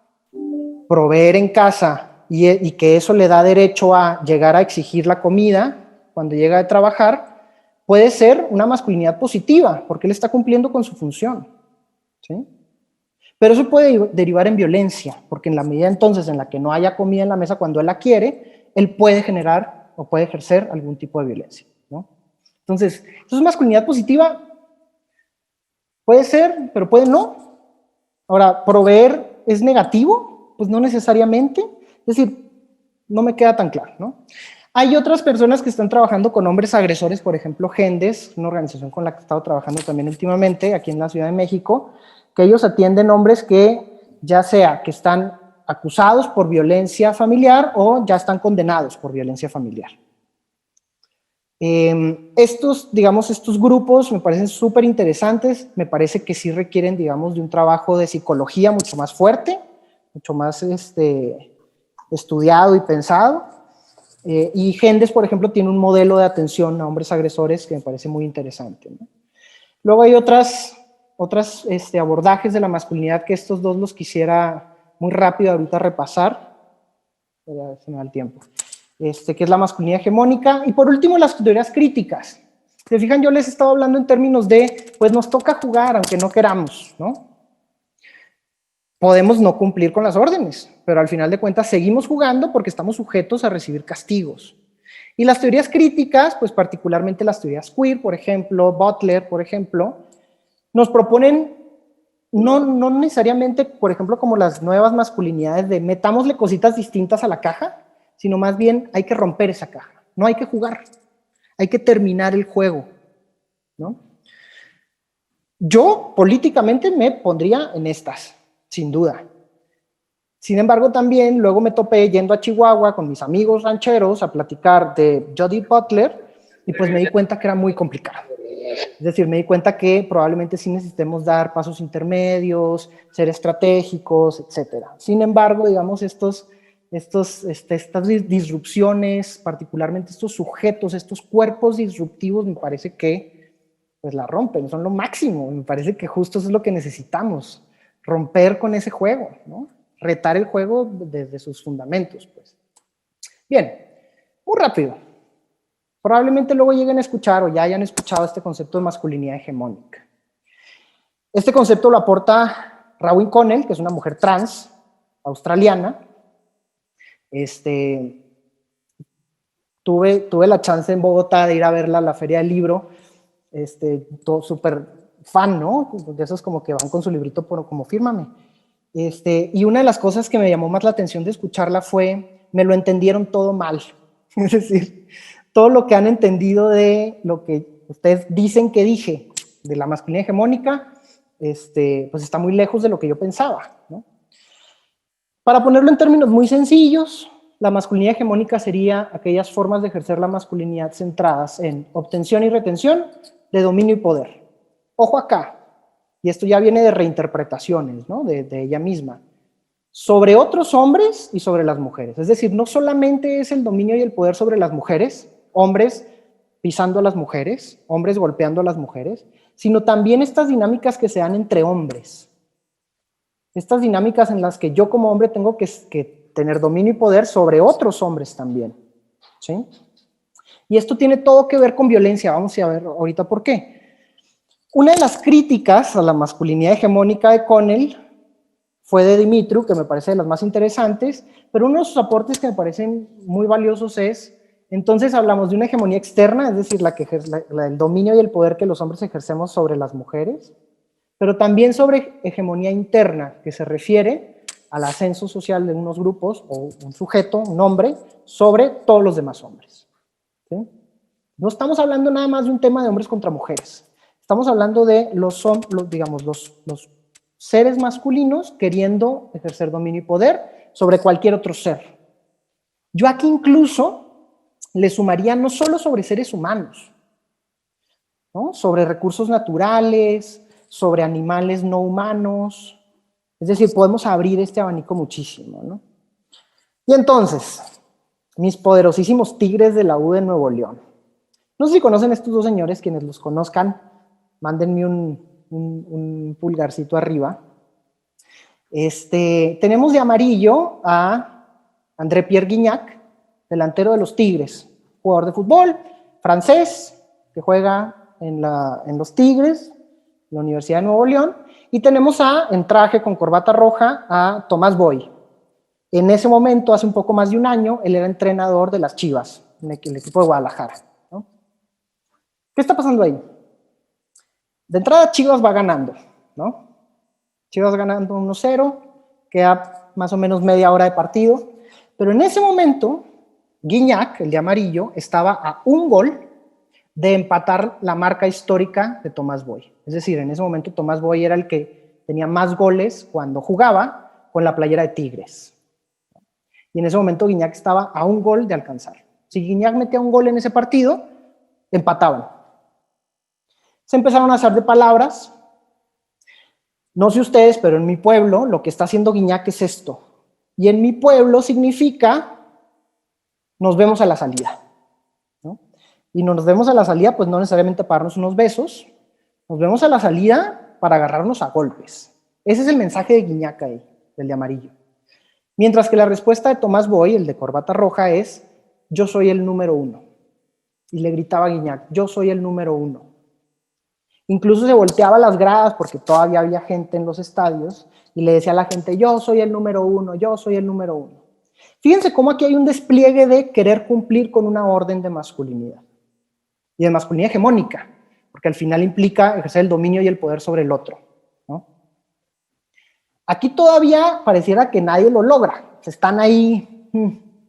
Speaker 1: proveer en casa y que eso le da derecho a llegar a exigir la comida cuando llega de trabajar, puede ser una masculinidad positiva, porque él está cumpliendo con su función, ¿sí? Pero eso puede derivar en violencia, porque en la medida entonces en la que no haya comida en la mesa cuando él la quiere, él puede generar o puede ejercer algún tipo de violencia, ¿no? Entonces, ¿eso es masculinidad positiva? Puede ser, pero puede no. Ahora, ¿proveer es negativo? Pues no necesariamente. Es decir, no me queda tan claro, ¿no? Hay otras personas que están trabajando con hombres agresores, por ejemplo, Gendes, una organización con la que he estado trabajando también últimamente, aquí en la Ciudad de México, que ellos atienden hombres que ya sea que están acusados por violencia familiar o ya están condenados por violencia familiar. Estos grupos me parecen súper interesantes, me parece que sí requieren, digamos, de un trabajo de psicología mucho más fuerte, mucho más estudiado y pensado. Y Gendes, por ejemplo, tiene un modelo de atención a hombres agresores que me parece muy interesante, ¿no? Luego hay otros abordajes de la masculinidad que estos dos los quisiera muy rápido ahorita repasar, ya se me da el tiempo, que es la masculinidad hegemónica, y por último las teorías críticas. Se fijan, yo les he estado hablando en términos de, pues nos toca jugar aunque no queramos, ¿no? Podemos no cumplir con las órdenes, pero al final de cuentas seguimos jugando porque estamos sujetos a recibir castigos. Y las teorías críticas, pues particularmente las teorías queer, por ejemplo, Butler, por ejemplo, nos proponen no necesariamente, por ejemplo, como las nuevas masculinidades de metámosle cositas distintas a la caja, sino más bien hay que romper esa caja, no hay que jugar, hay que terminar el juego, ¿no? Yo políticamente me pondría en estas, sin duda. Sin embargo, también luego me topé yendo a Chihuahua con mis amigos rancheros a platicar de Judith Butler y pues me di cuenta que era muy complicado. Es decir, me di cuenta que probablemente sí necesitemos dar pasos intermedios, ser estratégicos, etc. Sin embargo, digamos, estas disrupciones, particularmente estos sujetos, estos cuerpos disruptivos, me parece que pues la rompen, son lo máximo. Me parece que justo eso es lo que necesitamos, romper con ese juego, ¿no? Retar el juego desde sus fundamentos, pues. Bien, muy rápido. Probablemente luego lleguen a escuchar o ya hayan escuchado este concepto de masculinidad hegemónica. Este concepto lo aporta Raewyn Connell, que es una mujer trans australiana, Tuve la chance en Bogotá de ir a verla a la Feria del Libro, todo súper fan, ¿no? De esos como que van con su librito como fírmame. Y una de las cosas que me llamó más la atención de escucharla fue, me lo entendieron todo mal. Es decir, todo lo que han entendido de lo que ustedes dicen que dije, de la masculinidad hegemónica, pues está muy lejos de lo que yo pensaba, ¿no? Para ponerlo en términos muy sencillos, la masculinidad hegemónica sería aquellas formas de ejercer la masculinidad centradas en obtención y retención de dominio y poder. Ojo acá, y esto ya viene de reinterpretaciones, ¿no? de ella misma, sobre otros hombres y sobre las mujeres. Es decir, no solamente es el dominio y el poder sobre las mujeres, hombres pisando a las mujeres, hombres golpeando a las mujeres, sino también estas dinámicas que se dan entre hombres. Estas dinámicas en las que yo como hombre tengo que tener dominio y poder sobre otros hombres también, ¿sí? Y esto tiene todo que ver con violencia, vamos a ver ahorita por qué. Una de las críticas a la masculinidad hegemónica de Connell fue de Dimitriou, que me parece de las más interesantes, pero uno de sus aportes que me parecen muy valiosos es, entonces hablamos de una hegemonía externa, es decir, el dominio y el poder que los hombres ejercemos sobre las mujeres, pero también sobre hegemonía interna, que se refiere al ascenso social de unos grupos o un sujeto, un hombre, sobre todos los demás hombres. ¿Sí? No estamos hablando nada más de un tema de hombres contra mujeres. Estamos hablando de los seres masculinos queriendo ejercer dominio y poder sobre cualquier otro ser. Yo aquí incluso le sumaría no solo sobre seres humanos, ¿no? Sobre recursos naturales, sobre animales no humanos. Es decir, podemos abrir este abanico muchísimo, ¿no? Y entonces, mis poderosísimos tigres de la U de Nuevo León. No sé si conocen a estos dos señores, quienes los conozcan, mándenme un pulgarcito arriba. Tenemos de amarillo a André-Pierre Gignac, delantero de los Tigres, jugador de fútbol, francés, que juega en los Tigres, en la Universidad de Nuevo León, y tenemos en traje con corbata roja a Tomás Boy. En ese momento, hace un poco más de un año, él era entrenador de las Chivas, en el equipo de Guadalajara, ¿no? ¿Qué está pasando ahí? De entrada, Chivas va ganando, ¿no? Chivas ganando 1-0, queda más o menos media hora de partido, pero en ese momento, Gignac, el de amarillo, estaba a un gol de empatar la marca histórica de Tomás Boy. Es decir, en ese momento Tomás Boy era el que tenía más goles cuando jugaba con la playera de Tigres. Y en ese momento Gignac estaba a un gol de alcanzar. Si Gignac metía un gol en ese partido, empataban. Se empezaron a hacer de palabras. No sé ustedes, pero en mi pueblo lo que está haciendo Gignac es esto. Y en mi pueblo significa nos vemos a la salida, ¿no? Y nos vemos a la salida, pues no necesariamente para darnos unos besos, nos vemos a la salida para agarrarnos a golpes. Ese es el mensaje de Gignac ahí, del de amarillo. Mientras que la respuesta de Tomás Boy, el de corbata roja, es yo soy el número 1. Y le gritaba a Gignac, yo soy el número 1. Incluso se volteaba a las gradas porque todavía había gente en los estadios y le decía a la gente, yo soy el número 1, yo soy el número 1. Fíjense cómo aquí hay un despliegue de querer cumplir con una orden de masculinidad y de masculinidad hegemónica, porque al final implica ejercer el dominio y el poder sobre el otro, ¿no? Aquí todavía pareciera que nadie lo logra, están ahí,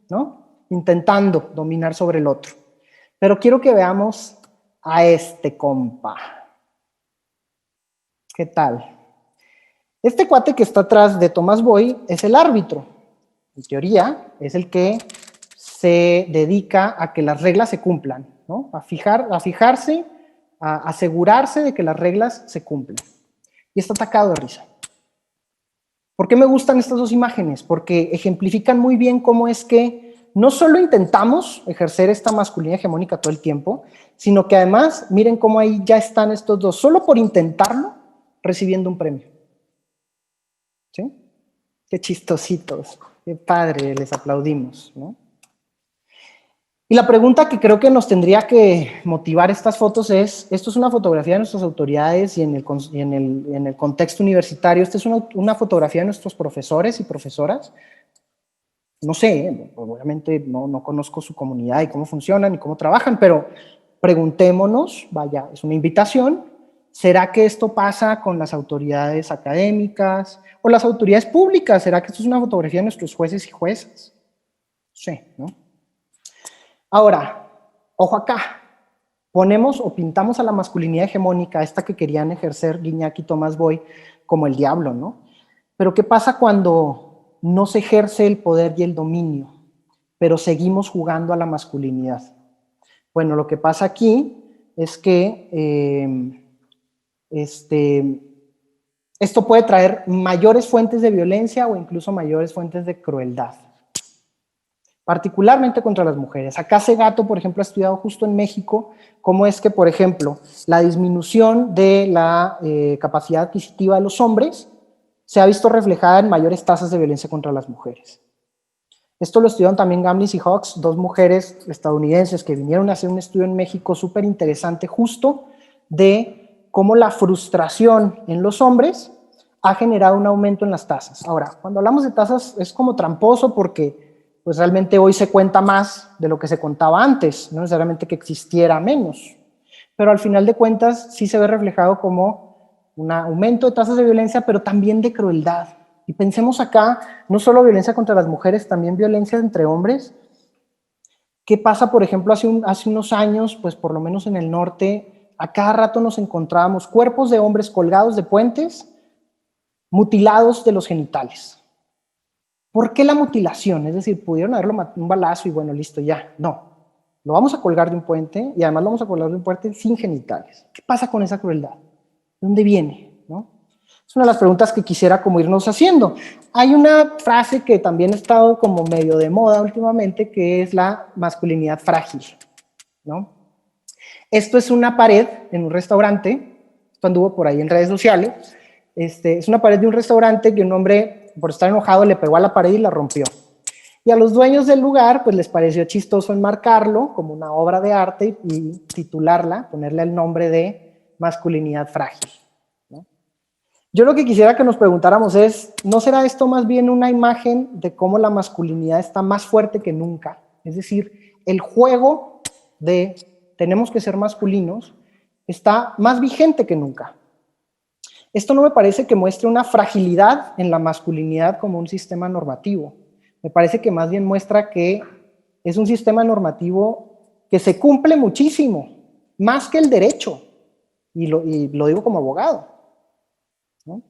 Speaker 1: ¿no? Intentando dominar sobre el otro. Pero quiero que veamos a este compa. ¿Qué tal? Este cuate que está atrás de Tomás Boy es el árbitro. En teoría, es el que se dedica a que las reglas se cumplan, ¿no? A fijarse, a asegurarse de que las reglas se cumplan. Y está atacado de risa. ¿Por qué me gustan estas dos imágenes? Porque ejemplifican muy bien cómo es que no solo intentamos ejercer esta masculinidad hegemónica todo el tiempo, sino que además, miren cómo ahí ya están estos dos, solo por intentarlo, recibiendo un premio. ¿Sí? Qué chistositos, qué padre, les aplaudimos, ¿no? Y la pregunta que creo que nos tendría que motivar estas fotos es, esto es una fotografía de nuestras autoridades y en el contexto universitario, esta es una fotografía de nuestros profesores y profesoras. No sé, obviamente no conozco su comunidad y cómo funcionan y cómo trabajan, pero preguntémonos, vaya, es una invitación, ¿será que esto pasa con las autoridades académicas o las autoridades públicas? ¿Será que esto es una fotografía de nuestros jueces y juezas? Sí, ¿no? Ahora, ojo acá, ponemos o pintamos a la masculinidad hegemónica, esta que querían ejercer Guiñac y Tomás Boy, como el diablo, ¿no? Pero ¿qué pasa cuando no se ejerce el poder y el dominio, pero seguimos jugando a la masculinidad? Bueno, lo que pasa aquí es que esto puede traer mayores fuentes de violencia o incluso mayores fuentes de crueldad, particularmente contra las mujeres. Acá Segato, por ejemplo, ha estudiado justo en México cómo es que, por ejemplo, la disminución de la capacidad adquisitiva de los hombres se ha visto reflejada en mayores tasas de violencia contra las mujeres. Esto lo estudiaron también Gamlis y Hawkes, dos mujeres estadounidenses que vinieron a hacer un estudio en México súper interesante justo de cómo la frustración en los hombres ha generado un aumento en las tasas. Ahora, cuando hablamos de tasas es como tramposo porque pues realmente hoy se cuenta más de lo que se contaba antes, no necesariamente que existiera menos, pero al final de cuentas sí se ve reflejado como un aumento de tasas de violencia, pero también de crueldad. Y pensemos acá, no solo violencia contra las mujeres, también violencia entre hombres. ¿Qué pasa, por ejemplo, hace unos años, pues por lo menos en el norte, a cada rato nos encontrábamos cuerpos de hombres colgados de puentes, mutilados de los genitales? ¿Por qué la mutilación? Es decir, pudieron haberlo matado un balazo y bueno, listo, ya. No, lo vamos a colgar de un puente y además lo vamos a colgar de un puente sin genitales. ¿Qué pasa con esa crueldad? ¿De dónde viene? ¿No? Es una de las preguntas que quisiera como irnos haciendo. Hay una frase que también ha estado como medio de moda últimamente, que es la masculinidad frágil, ¿no? Esto es una pared en un restaurante, esto anduvo por ahí en redes sociales, es una pared de un restaurante que un hombre, por estar enojado, le pegó a la pared y la rompió. Y a los dueños del lugar, pues les pareció chistoso enmarcarlo como una obra de arte y titularla, ponerle el nombre de masculinidad frágil. Yo lo que quisiera que nos preguntáramos es, ¿no será esto más bien una imagen de cómo la masculinidad está más fuerte que nunca? Es decir, el juego de tenemos que ser masculinos está más vigente que nunca. Esto no me parece que muestre una fragilidad en la masculinidad como un sistema normativo. Me parece que más bien muestra que es un sistema normativo que se cumple muchísimo, más que el derecho, y lo digo como abogado. ¿No?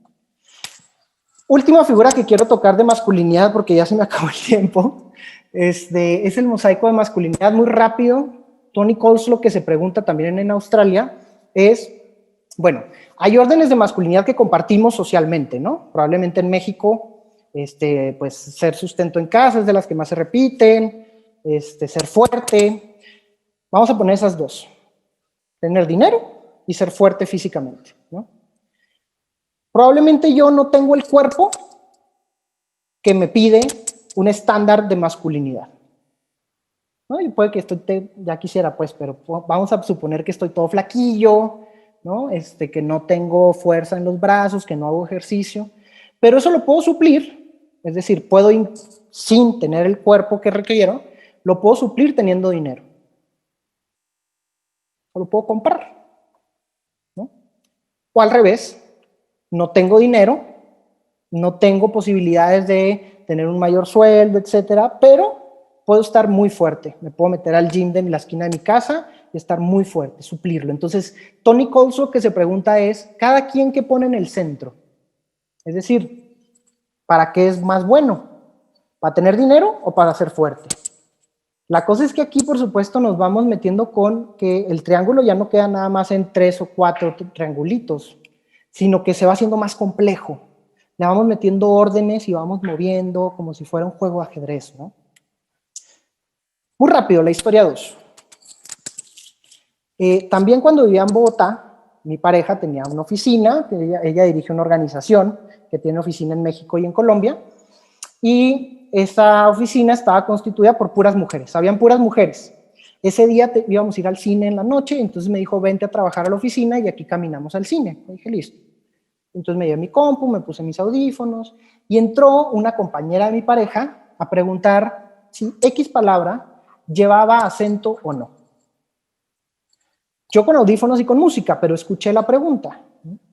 Speaker 1: Última figura que quiero tocar de masculinidad, porque ya se me acabó el tiempo, es el mosaico de masculinidad, muy rápido. Tony Coles lo que se pregunta también en Australia es, bueno, hay órdenes de masculinidad que compartimos socialmente, ¿no? Probablemente en México, pues ser sustento en casa es de las que más se repiten, ser fuerte. Vamos a poner esas dos, tener dinero y ser fuerte físicamente, ¿no? Probablemente yo no tengo el cuerpo que me pide un estándar de masculinidad, ¿no? Y puede que ya quisiera, pues, pero vamos a suponer que estoy todo flaquillo, ¿no? Que no tengo fuerza en los brazos, que no hago ejercicio, pero eso lo puedo suplir, es decir, puedo, sin tener el cuerpo que requiero, lo puedo suplir teniendo dinero. O lo puedo comprar, ¿no? O al revés, no tengo dinero, no tengo posibilidades de tener un mayor sueldo, etcétera, pero puedo estar muy fuerte. Me puedo meter al gym de la esquina de mi casa y estar muy fuerte, suplirlo. Entonces, Tony Coles lo que se pregunta es, ¿cada quien qué pone en el centro? Es decir, ¿para qué es más bueno? ¿Para tener dinero o para ser fuerte? La cosa es que aquí, por supuesto, nos vamos metiendo con que el triángulo ya no queda nada más en 3 o 4 triangulitos, sino que se va haciendo más complejo. Le vamos metiendo órdenes y vamos moviendo como si fuera un juego de ajedrez, ¿no? Muy rápido, la historia 2. También cuando vivía en Bogotá, mi pareja tenía una oficina, ella dirige una organización que tiene oficina en México y en Colombia, y esa oficina estaba constituida por puras mujeres, habían puras mujeres. Ese día íbamos a ir al cine en la noche, entonces me dijo, vente a trabajar a la oficina y aquí caminamos al cine. Le dije, listo. Entonces me llevé mi compu, me puse mis audífonos y entró una compañera de mi pareja a preguntar si X palabra llevaba acento o no. Yo con audífonos y con música, pero escuché la pregunta.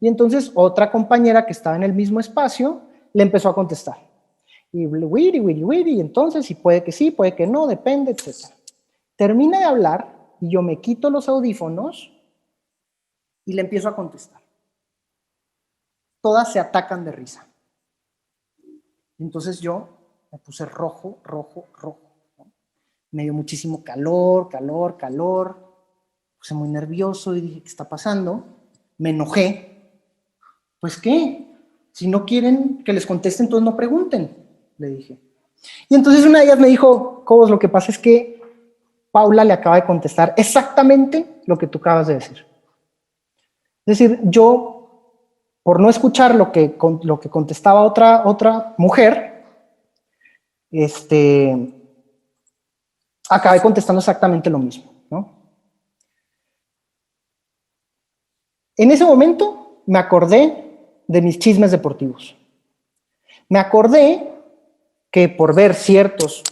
Speaker 1: Y entonces otra compañera que estaba en el mismo espacio le empezó a contestar. Y wiri, wiri, wiri, y entonces, y puede que sí, puede que no, depende, etc. Termina de hablar y yo me quito los audífonos y le empiezo a contestar. Todas se atacan de risa. Entonces yo me puse rojo, rojo, rojo. Me dio muchísimo calor, calor, calor. Me puse muy nervioso y dije, ¿qué está pasando? Me enojé. Pues, ¿qué? Si no quieren que les conteste, entonces no pregunten, le dije. Y entonces una de ellas me dijo, Cobos, lo que pasa es que Paula le acaba de contestar exactamente lo que tú acabas de decir. Es decir, yo, por no escuchar lo que contestaba otra mujer, acabé contestando exactamente lo mismo, ¿no? En ese momento me acordé de mis chismes deportivos. Me acordé que por ver ciertos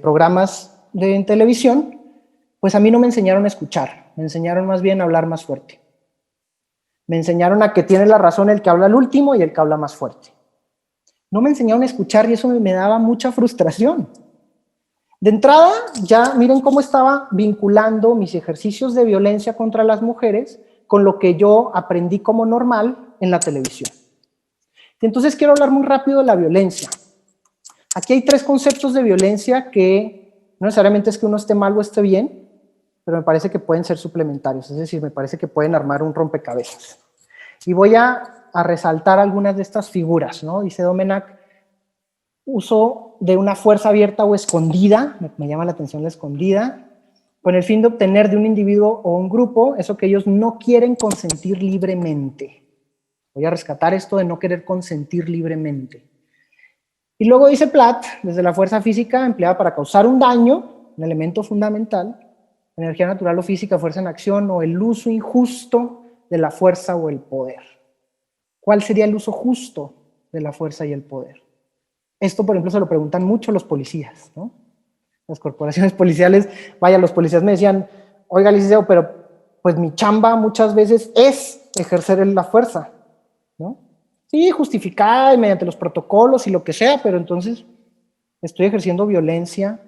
Speaker 1: programas en televisión, pues a mí no me enseñaron a escuchar, me enseñaron más bien a hablar más fuerte. Me enseñaron a que tiene la razón el que habla al último y el que habla más fuerte. No me enseñaron a escuchar y eso me daba mucha frustración. De entrada, ya miren cómo estaba vinculando mis ejercicios de violencia contra las mujeres con lo que yo aprendí como normal en la televisión. Entonces quiero hablar muy rápido de la violencia. Aquí hay 3 conceptos de violencia que no necesariamente es que uno esté mal o esté bien, pero me parece que pueden ser suplementarios, es decir, me parece que pueden armar un rompecabezas. Y voy a resaltar algunas de estas figuras, ¿no? Dice Domenach, uso de una fuerza abierta o escondida, me llama la atención la escondida, con el fin de obtener de un individuo o un grupo eso que ellos no quieren consentir libremente. Voy a rescatar esto de no querer consentir libremente. Y luego dice Platt, desde la fuerza física empleada para causar un daño, un elemento fundamental, energía natural o física, fuerza en acción o el uso injusto de la fuerza o el poder. ¿Cuál sería el uso justo de la fuerza y el poder? Esto, por ejemplo, se lo preguntan mucho los policías, ¿no? Las corporaciones policiales, vaya, los policías me decían, oiga, licenciado, pero pues mi chamba muchas veces es ejercer la fuerza, ¿no? Sí, justificada y mediante los protocolos y lo que sea, pero entonces estoy ejerciendo violencia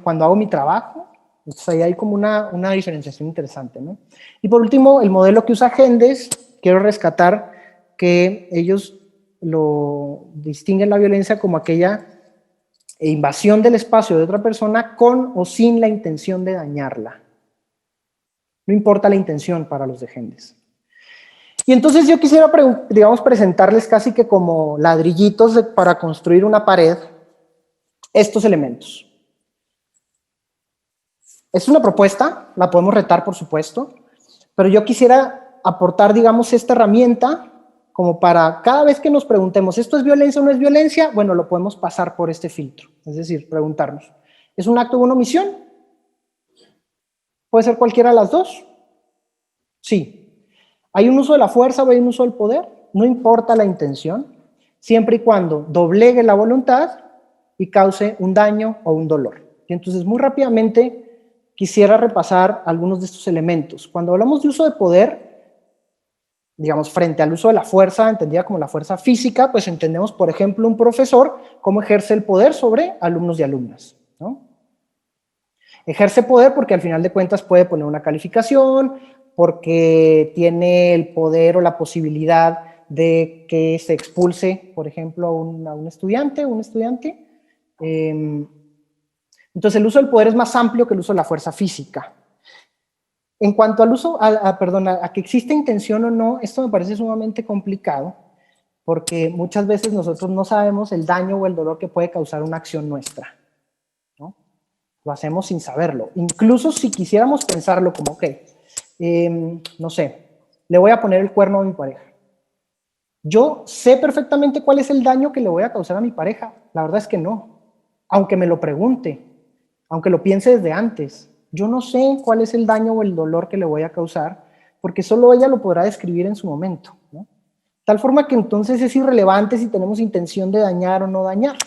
Speaker 1: cuando hago mi trabajo. Entonces ahí hay como una diferenciación interesante, ¿no? Y por último, el modelo que usa Gendes, quiero rescatar que ellos lo distinguen la violencia como aquella invasión del espacio de otra persona con o sin la intención de dañarla. No importa la intención para los de Gendes. Y entonces yo quisiera, digamos, presentarles casi que como ladrillitos para construir una pared estos elementos. Es una propuesta, la podemos retar, por supuesto, pero yo quisiera aportar, digamos, esta herramienta como para cada vez que nos preguntemos, ¿esto es violencia o no es violencia? Bueno, lo podemos pasar por este filtro, es decir, preguntarnos, ¿es un acto o una omisión? ¿Puede ser cualquiera de las dos? Sí. ¿Hay un uso de la fuerza o hay un uso del poder? No importa la intención, siempre y cuando doblegue la voluntad y cause un daño o un dolor. Y entonces, muy rápidamente, quisiera repasar algunos de estos elementos. Cuando hablamos de uso de poder, digamos, frente al uso de la fuerza, entendida como la fuerza física, pues entendemos, por ejemplo, un profesor cómo ejerce el poder sobre alumnos y alumnas, ¿no? Ejerce poder porque al final de cuentas puede poner una calificación, porque tiene el poder o la posibilidad de que se expulse, por ejemplo, a un estudiante, entonces el uso del poder es más amplio que el uso de la fuerza física. En cuanto al uso, a que exista intención o no, esto me parece sumamente complicado, porque muchas veces nosotros no sabemos el daño o el dolor que puede causar una acción nuestra, ¿no? Lo hacemos sin saberlo. Incluso si quisiéramos pensarlo como, ok, no sé, le voy a poner el cuerno a mi pareja. Yo sé perfectamente cuál es el daño que le voy a causar a mi pareja. La verdad es que no, aunque me lo pregunte, aunque lo piense desde antes. Yo no sé cuál es el daño o el dolor que le voy a causar, porque solo ella lo podrá describir en su momento, ¿no? Tal forma que entonces es irrelevante si tenemos intención de dañar o no dañar.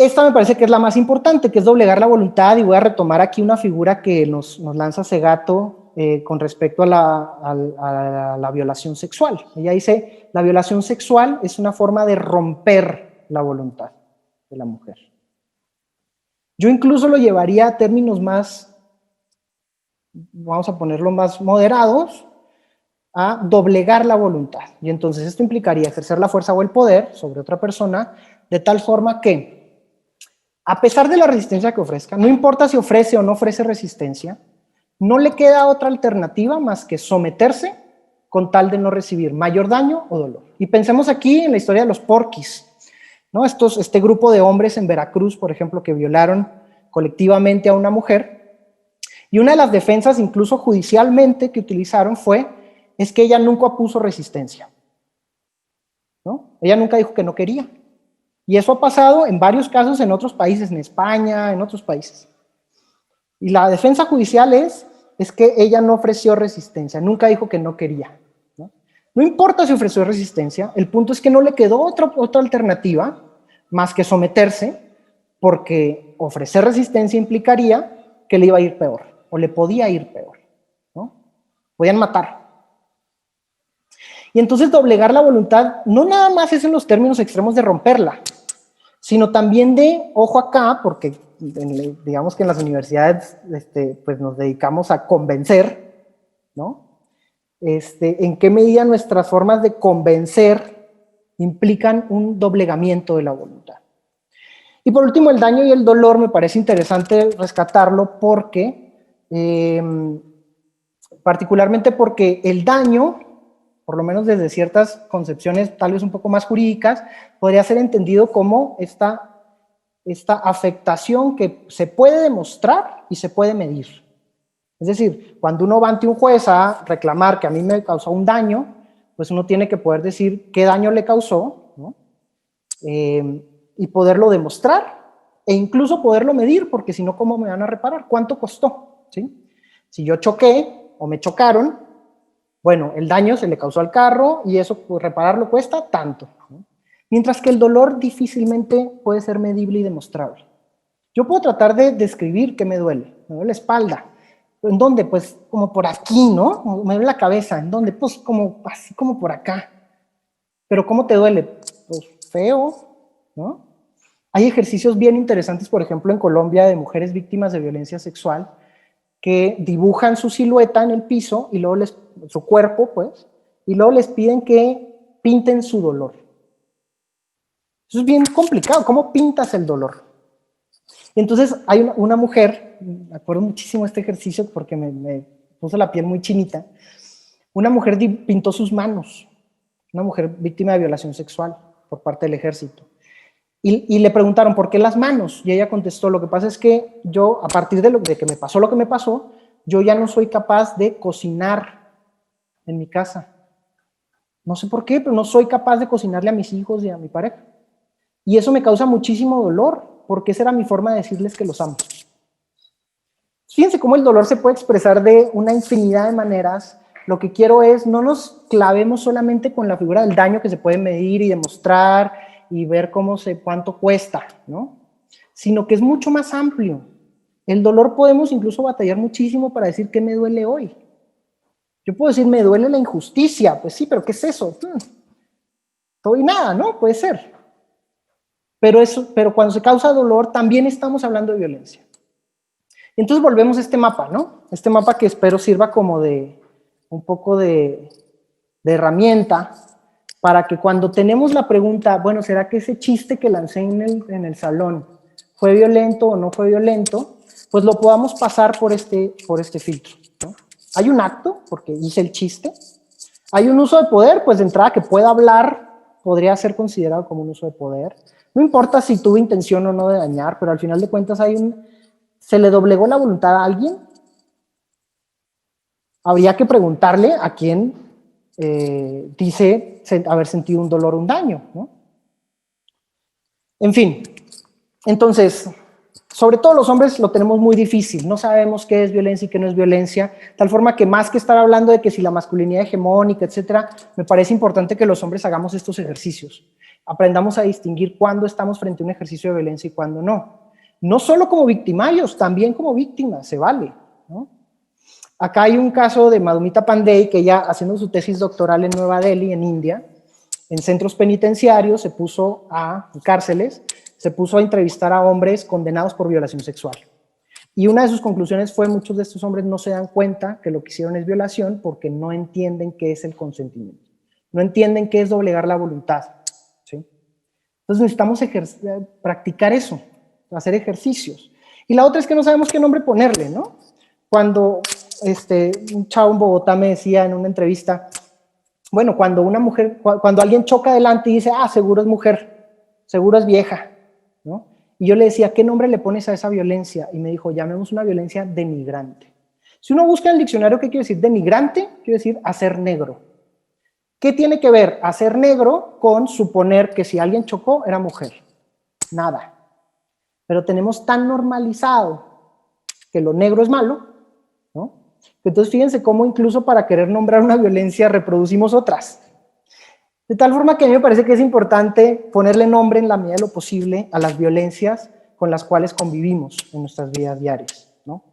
Speaker 1: Esta me parece que es la más importante, que es doblegar la voluntad, y voy a retomar aquí una figura que nos lanza Segato con respecto a la violación sexual. Ella dice, la violación sexual es una forma de romper la voluntad de la mujer. Yo incluso lo llevaría a términos más, vamos a ponerlo más moderados, a doblegar la voluntad. Y entonces esto implicaría ejercer la fuerza o el poder sobre otra persona de tal forma que, a pesar de la resistencia que ofrezca, no importa si ofrece o no ofrece resistencia, no le queda otra alternativa más que someterse con tal de no recibir mayor daño o dolor. Y pensemos aquí en la historia de los porquis, ¿no? Este grupo de hombres en Veracruz, por ejemplo, que violaron colectivamente a una mujer, y una de las defensas, incluso judicialmente, que utilizaron es que ella nunca opuso resistencia, ¿no? Ella nunca dijo que no quería. Y eso ha pasado en varios casos en otros países, en España, en otros países. Y la defensa judicial es que ella no ofreció resistencia, nunca dijo que no quería, ¿no? No importa si ofreció resistencia, el punto es que no le quedó otra alternativa más que someterse, porque ofrecer resistencia implicaría que le iba a ir peor, o le podía ir peor, ¿no? Podían matar. Y entonces doblegar la voluntad no nada más es en los términos extremos de romperla, sino también de, ojo acá, porque digamos que en las universidades pues nos dedicamos a convencer, ¿no? En qué medida nuestras formas de convencer implican un doblegamiento de la voluntad. Y por último, el daño y el dolor me parece interesante rescatarlo porque, particularmente porque el daño, por lo menos desde ciertas concepciones tal vez un poco más jurídicas, podría ser entendido como esta afectación que se puede demostrar y se puede medir. Es decir, cuando uno va ante un juez a reclamar que a mí me causó un daño, pues uno tiene que poder decir qué daño le causó, ¿no? Y poderlo demostrar e incluso poderlo medir, porque si no, ¿cómo me van a reparar? ¿Cuánto costó? ¿Sí? Si yo choqué o me chocaron, bueno, el daño se le causó al carro y eso, pues, repararlo cuesta tanto, ¿no? Mientras que el dolor difícilmente puede ser medible y demostrable. Yo puedo tratar de describir qué me duele la espalda. ¿En dónde? Pues como por aquí, ¿no? Me duele la cabeza. ¿En dónde? Pues como así como por acá. ¿Pero cómo te duele? Pues feo, ¿no? Hay ejercicios bien interesantes, por ejemplo, en Colombia, de mujeres víctimas de violencia sexual, que dibujan su silueta en el piso, y luego su cuerpo, pues, y luego les piden que pinten su dolor. Eso es bien complicado. ¿Cómo pintas el dolor? Entonces hay una mujer, me acuerdo muchísimo de este ejercicio porque me puso la piel muy chinita. Una mujer pintó sus manos, una mujer víctima de violación sexual por parte del ejército. Y le preguntaron, ¿por qué las manos? Y ella contestó, lo que pasa es que yo, a partir de que me pasó lo que me pasó, yo ya no soy capaz de cocinar en mi casa. No sé por qué, pero no soy capaz de cocinarle a mis hijos y a mi pareja. Y eso me causa muchísimo dolor, porque esa era mi forma de decirles que los amo. Fíjense cómo el dolor se puede expresar de una infinidad de maneras. Lo que quiero es, no nos clavemos solamente con la figura del daño que se puede medir y demostrar y ver cuánto cuesta, ¿no? Sino que es mucho más amplio. El dolor podemos incluso batallar muchísimo para decir qué me duele hoy. Yo puedo decir, me duele la injusticia. Pues sí, pero ¿qué es eso? Todo y nada, ¿no? Puede ser. Pero cuando se causa dolor, también estamos hablando de violencia. Entonces volvemos a este mapa, ¿no? Este mapa que espero sirva como un poco de herramienta para que cuando tenemos la pregunta, bueno, ¿será que ese chiste que lancé en el salón fue violento o no fue violento? Pues lo podamos pasar por este filtro, ¿no? Hay un acto, porque hice el chiste. Hay un uso de poder, pues de entrada que pueda hablar, podría ser considerado como un uso de poder. No importa si tuvo intención o no de dañar, pero al final de cuentas ¿se le doblegó la voluntad a alguien? Habría que preguntarle a quién dice haber sentido un dolor o un daño, ¿no? En fin, entonces, sobre todo los hombres lo tenemos muy difícil, no sabemos qué es violencia y qué no es violencia, tal forma que más que estar hablando de que si la masculinidad hegemónica, etcétera, me parece importante que los hombres hagamos estos ejercicios. Aprendamos a distinguir cuándo estamos frente a un ejercicio de violencia y cuándo no. No solo como victimarios, también como víctimas, se vale, ¿no? Acá hay un caso de Madhumita Pandey, que ella, haciendo su tesis doctoral en Nueva Delhi, en India, en centros penitenciarios, en cárceles, se puso a entrevistar a hombres condenados por violación sexual. Y una de sus conclusiones fue: muchos de estos hombres no se dan cuenta que lo que hicieron es violación porque no entienden qué es el consentimiento. No entienden qué es doblegar la voluntad, ¿sí? Entonces necesitamos practicar eso, hacer ejercicios. Y la otra es que no sabemos qué nombre ponerle, ¿no? Cuando un chavo en Bogotá me decía en una entrevista, bueno, cuando alguien choca adelante y dice, seguro es mujer, seguro es vieja, ¿no? Y yo le decía, ¿qué nombre le pones a esa violencia? Y me dijo, llamemos una violencia denigrante. Si uno busca en el diccionario qué quiere decir denigrante, quiere decir hacer negro. ¿Qué tiene que ver hacer negro con suponer que si alguien chocó era mujer? Nada. Pero tenemos tan normalizado que lo negro es malo, ¿no? Entonces fíjense cómo incluso para querer nombrar una violencia reproducimos otras. De tal forma que a mí me parece que es importante ponerle nombre en la medida de lo posible a las violencias con las cuales convivimos en nuestras vidas diarias, ¿no?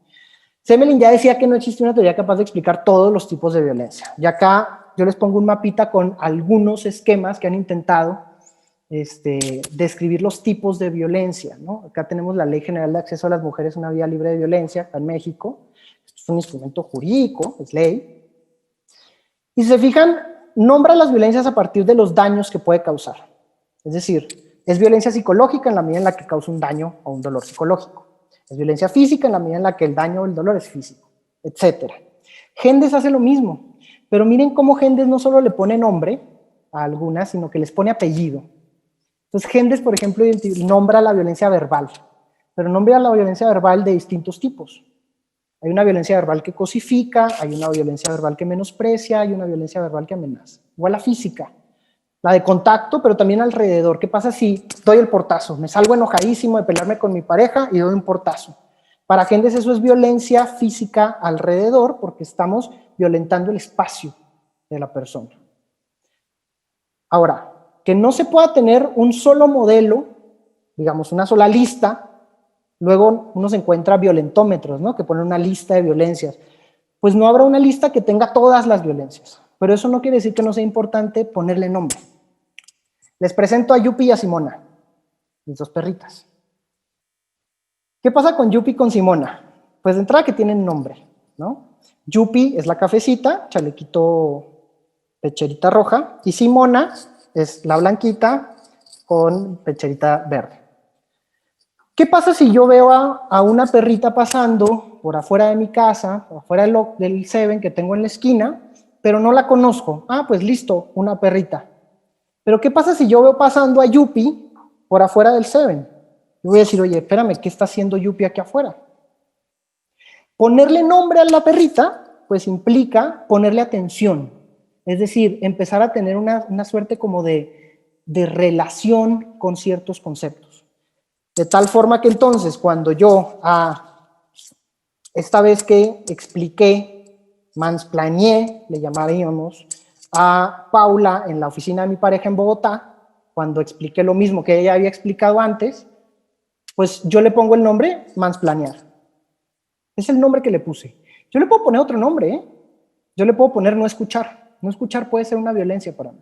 Speaker 1: Semelin ya decía que no existe una teoría capaz de explicar todos los tipos de violencia. Y acá yo les pongo un mapita con algunos esquemas que han intentado describir los tipos de violencia, ¿no? Acá tenemos la Ley General de Acceso a las Mujeres a una Vida Libre de Violencia, acá en México. Esto es un instrumento jurídico, es ley. Y si se fijan, nombra las violencias a partir de los daños que puede causar. Es decir, es violencia psicológica en la medida en la que causa un daño o un dolor psicológico. Es violencia física en la medida en la que el daño o el dolor es físico, etc. Gendes hace lo mismo, pero miren cómo Gendes no solo le pone nombre a algunas, sino que les pone apellido. Entonces Gendes, por ejemplo, nombra la violencia verbal, pero nombra la violencia verbal de distintos tipos. Hay una violencia verbal que cosifica, hay una violencia verbal que menosprecia, hay una violencia verbal que amenaza. Igual la física, la de contacto, pero también alrededor. ¿Qué pasa si doy el portazo? Me salgo enojadísimo de pelearme con mi pareja y doy un portazo. Para Gendes eso es violencia física alrededor, porque estamos violentando el espacio de la persona. Ahora, que no se pueda tener un solo modelo, digamos una sola lista. Luego uno se encuentra violentómetros, ¿no? Que ponen una lista de violencias. Pues no habrá una lista que tenga todas las violencias, pero eso no quiere decir que no sea importante ponerle nombre. Les presento a Yupi y a Simona, mis dos perritas. ¿Qué pasa con Yupi y con Simona? Pues de entrada que tienen nombre, ¿no? Yupi es la cafecita, chalequito, pecherita roja, y Simona es la blanquita con pecherita verde. ¿Qué pasa si yo veo a una perrita pasando por afuera de mi casa, afuera del Seven que tengo en la esquina, pero no la conozco? Pues listo, una perrita. Pero ¿qué pasa si yo veo pasando a Yupi por afuera del Seven? Yo voy a decir, oye, espérame, ¿qué está haciendo Yupi aquí afuera? Ponerle nombre a la perrita, pues implica ponerle atención. Es decir, empezar a tener una suerte como de relación con ciertos conceptos. De tal forma que entonces cuando yo, esta vez que expliqué, mansplaneé, le llamaríamos, a Paula en la oficina de mi pareja en Bogotá, cuando expliqué lo mismo que ella había explicado antes, pues yo le pongo el nombre mansplanear. Es el nombre que le puse. Yo le puedo poner otro nombre, ¿eh? Yo le puedo poner no escuchar. No escuchar puede ser una violencia para mí.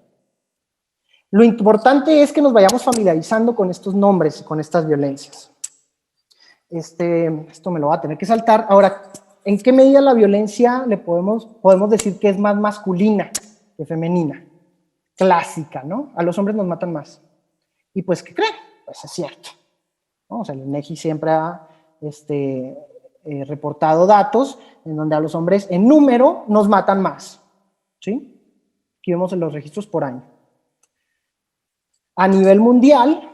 Speaker 1: Lo importante es que nos vayamos familiarizando con estos nombres, con estas violencias. Esto me lo va a tener que saltar. Ahora, ¿en qué medida la violencia podemos decir que es más masculina que femenina? Clásica, ¿no? A los hombres nos matan más. ¿Y pues qué creen? Pues es cierto, ¿no? O sea, el INEGI siempre ha reportado datos en donde a los hombres en número nos matan más, ¿sí? Aquí vemos en los registros por año. A nivel mundial,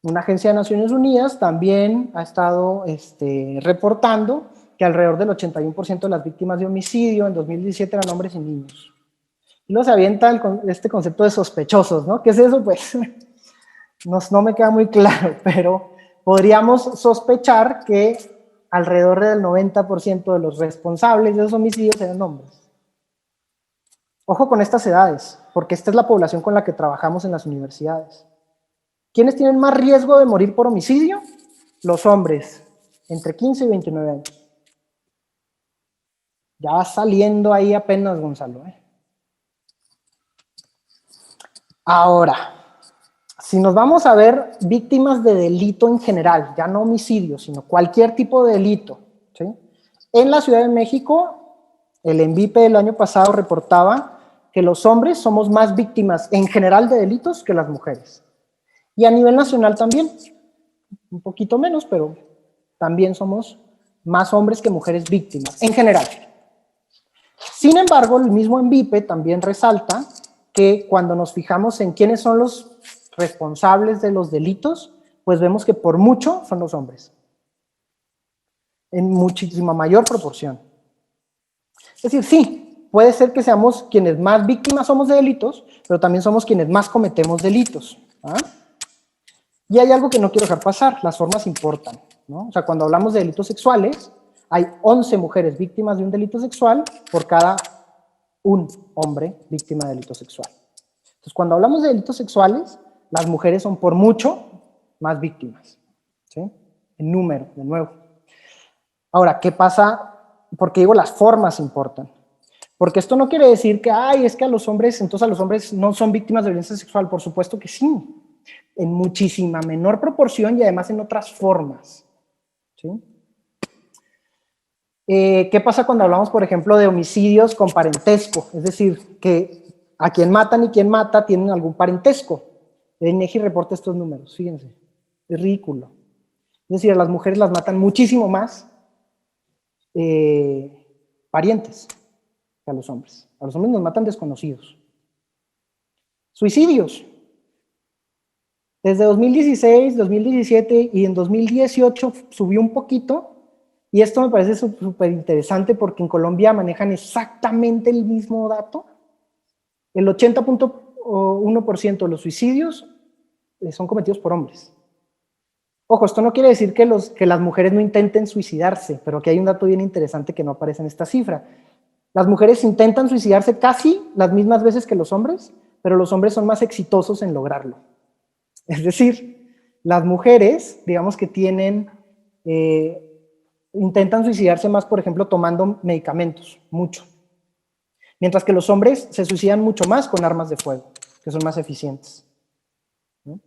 Speaker 1: una agencia de Naciones Unidas también ha estado reportando que alrededor del 81% de las víctimas de homicidio en 2017 eran hombres y niños. Y luego se avienta este concepto de sospechosos, ¿no? ¿Qué es eso? Pues no me queda muy claro, pero podríamos sospechar que alrededor del 90% de los responsables de esos homicidios eran hombres. Ojo con estas edades, porque esta es la población con la que trabajamos en las universidades. ¿Quiénes tienen más riesgo de morir por homicidio? Los hombres, entre 15 y 29 años. Ya va saliendo ahí apenas, Gonzalo. Ahora, si nos vamos a ver víctimas de delito en general, ya no homicidio, sino cualquier tipo de delito, ¿sí? En la Ciudad de México, el ENVIPE del año pasado reportaba que los hombres somos más víctimas en general de delitos que las mujeres. Y a nivel nacional también, un poquito menos, pero también somos más hombres que mujeres víctimas, en general. Sin embargo, el mismo ENVIPE también resalta que cuando nos fijamos en quiénes son los responsables de los delitos, pues vemos que por mucho son los hombres, en muchísima mayor proporción. Es decir, sí, puede ser que seamos quienes más víctimas somos de delitos, pero también somos quienes más cometemos delitos. ¿Ah? Y hay algo que no quiero dejar pasar, las formas importan, ¿no? O sea, cuando hablamos de delitos sexuales, hay 11 mujeres víctimas de un delito sexual por cada un hombre víctima de delito sexual. Entonces, cuando hablamos de delitos sexuales, las mujeres son por mucho más víctimas, ¿sí? En número, de nuevo. Ahora, ¿qué pasa? Porque digo, las formas importan. Porque esto no quiere decir que, ay, es que a los hombres, entonces a los hombres no son víctimas de violencia sexual. Por supuesto que sí, en muchísima menor proporción y además en otras formas, ¿sí? ¿Qué pasa cuando hablamos, por ejemplo, de homicidios con parentesco? Es decir, que a quien matan y quien mata tienen algún parentesco. El INEGI reporta estos números, fíjense, es ridículo. Es decir, a las mujeres las matan muchísimo más parientes que a los hombres. A los hombres nos matan desconocidos. Suicidios. Desde 2016, 2017 y en 2018 subió un poquito. Y esto me parece súper interesante porque en Colombia manejan exactamente el mismo dato. El 80.1% de los suicidios son cometidos por hombres. Ojo, esto no quiere decir que las mujeres no intenten suicidarse, pero aquí hay un dato bien interesante que no aparece en esta cifra. Las mujeres intentan suicidarse casi las mismas veces que los hombres, pero los hombres son más exitosos en lograrlo. Es decir, las mujeres, digamos que intentan suicidarse más, por ejemplo, tomando medicamentos, mucho. Mientras que los hombres se suicidan mucho más con armas de fuego, que son más eficientes. ¿No?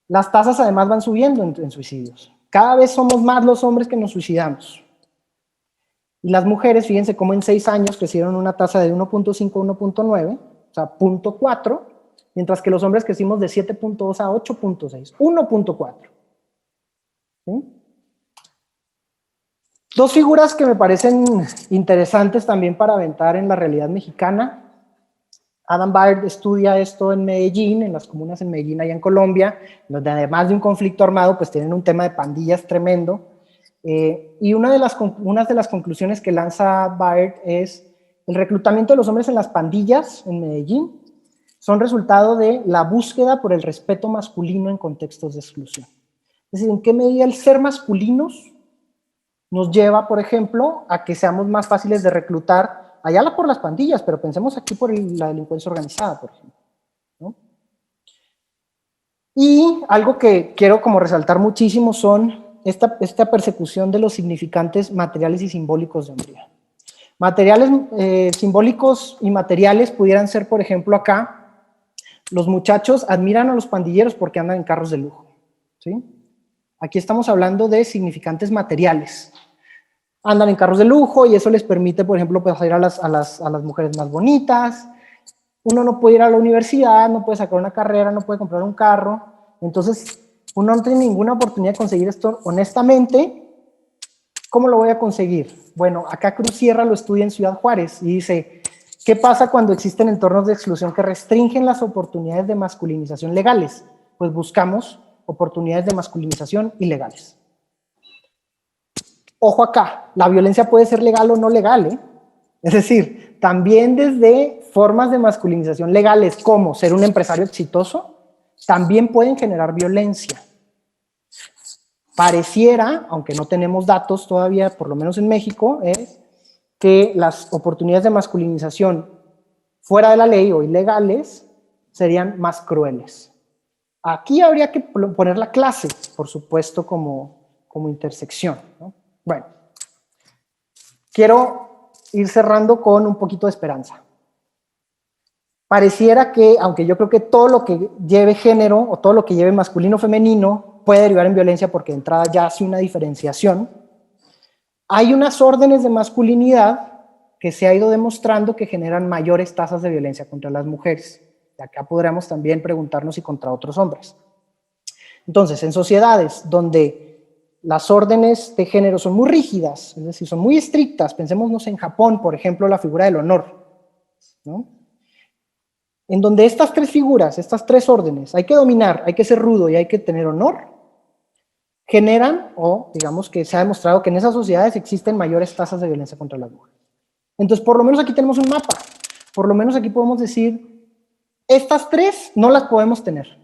Speaker 1: Las tasas además van subiendo en suicidios. Cada vez somos más los hombres que nos suicidamos. Y las mujeres, fíjense cómo en 6 años crecieron una tasa de 1.5 a 1.9, o sea, 0.4, mientras que los hombres crecimos de 7.2 a 8.6, 1.4. ¿Sí? Dos figuras que me parecen interesantes también para aventar en la realidad mexicana. Adam Baird estudia esto en Medellín, en las comunas en Medellín, allá en Colombia, donde además de un conflicto armado, pues tienen un tema de pandillas tremendo. Y una de las conclusiones que lanza Baird es el reclutamiento de los hombres en las pandillas en Medellín son resultado de la búsqueda por el respeto masculino en contextos de exclusión. Es decir, ¿en qué medida el ser masculinos nos lleva, por ejemplo, a que seamos más fáciles de reclutar, allá por las pandillas, pero pensemos aquí por la delincuencia organizada, por ejemplo, ¿no? Y algo que quiero como resaltar muchísimo son esta persecución de los significantes materiales y simbólicos de hombría. Materiales simbólicos y materiales pudieran ser, por ejemplo, acá, los muchachos admiran a los pandilleros porque andan en carros de lujo, ¿sí? Aquí estamos hablando de significantes materiales. Andan en carros de lujo y eso les permite, por ejemplo, pues, ir a las mujeres más bonitas. Uno no puede ir a la universidad, no puede sacar una carrera, no puede comprar un carro. Entonces, uno no tiene ninguna oportunidad de conseguir esto honestamente. ¿Cómo lo voy a conseguir? Bueno, acá Cruz Sierra lo estudia en Ciudad Juárez y dice, ¿qué pasa cuando existen entornos de exclusión que restringen las oportunidades de masculinización legales? Pues buscamos oportunidades de masculinización ilegales. Ojo acá, la violencia puede ser legal o no legal, ¿eh? Es decir, también desde formas de masculinización legales como ser un empresario exitoso, también pueden generar violencia. Pareciera, aunque no tenemos datos todavía, por lo menos en México, es que las oportunidades de masculinización fuera de la ley o ilegales serían más crueles. Aquí habría que poner la clase, por supuesto, como intersección, ¿no? Bueno, quiero ir cerrando con un poquito de esperanza. Pareciera que, aunque yo creo que todo lo que lleve género o todo lo que lleve masculino o femenino puede derivar en violencia porque de entrada ya hace una diferenciación, hay unas órdenes de masculinidad que se ha ido demostrando que generan mayores tasas de violencia contra las mujeres. Y acá podríamos también preguntarnos si contra otros hombres. Entonces, en sociedades donde las órdenes de género son muy rígidas, es decir, son muy estrictas, pensémonos en Japón, por ejemplo, la figura del honor, ¿no? En donde estas tres figuras, estas tres órdenes, hay que dominar, hay que ser rudo y hay que tener honor, generan, o digamos que se ha demostrado que en esas sociedades existen mayores tasas de violencia contra las mujeres. Entonces, por lo menos aquí tenemos un mapa, por lo menos aquí podemos decir, estas tres no las podemos tener.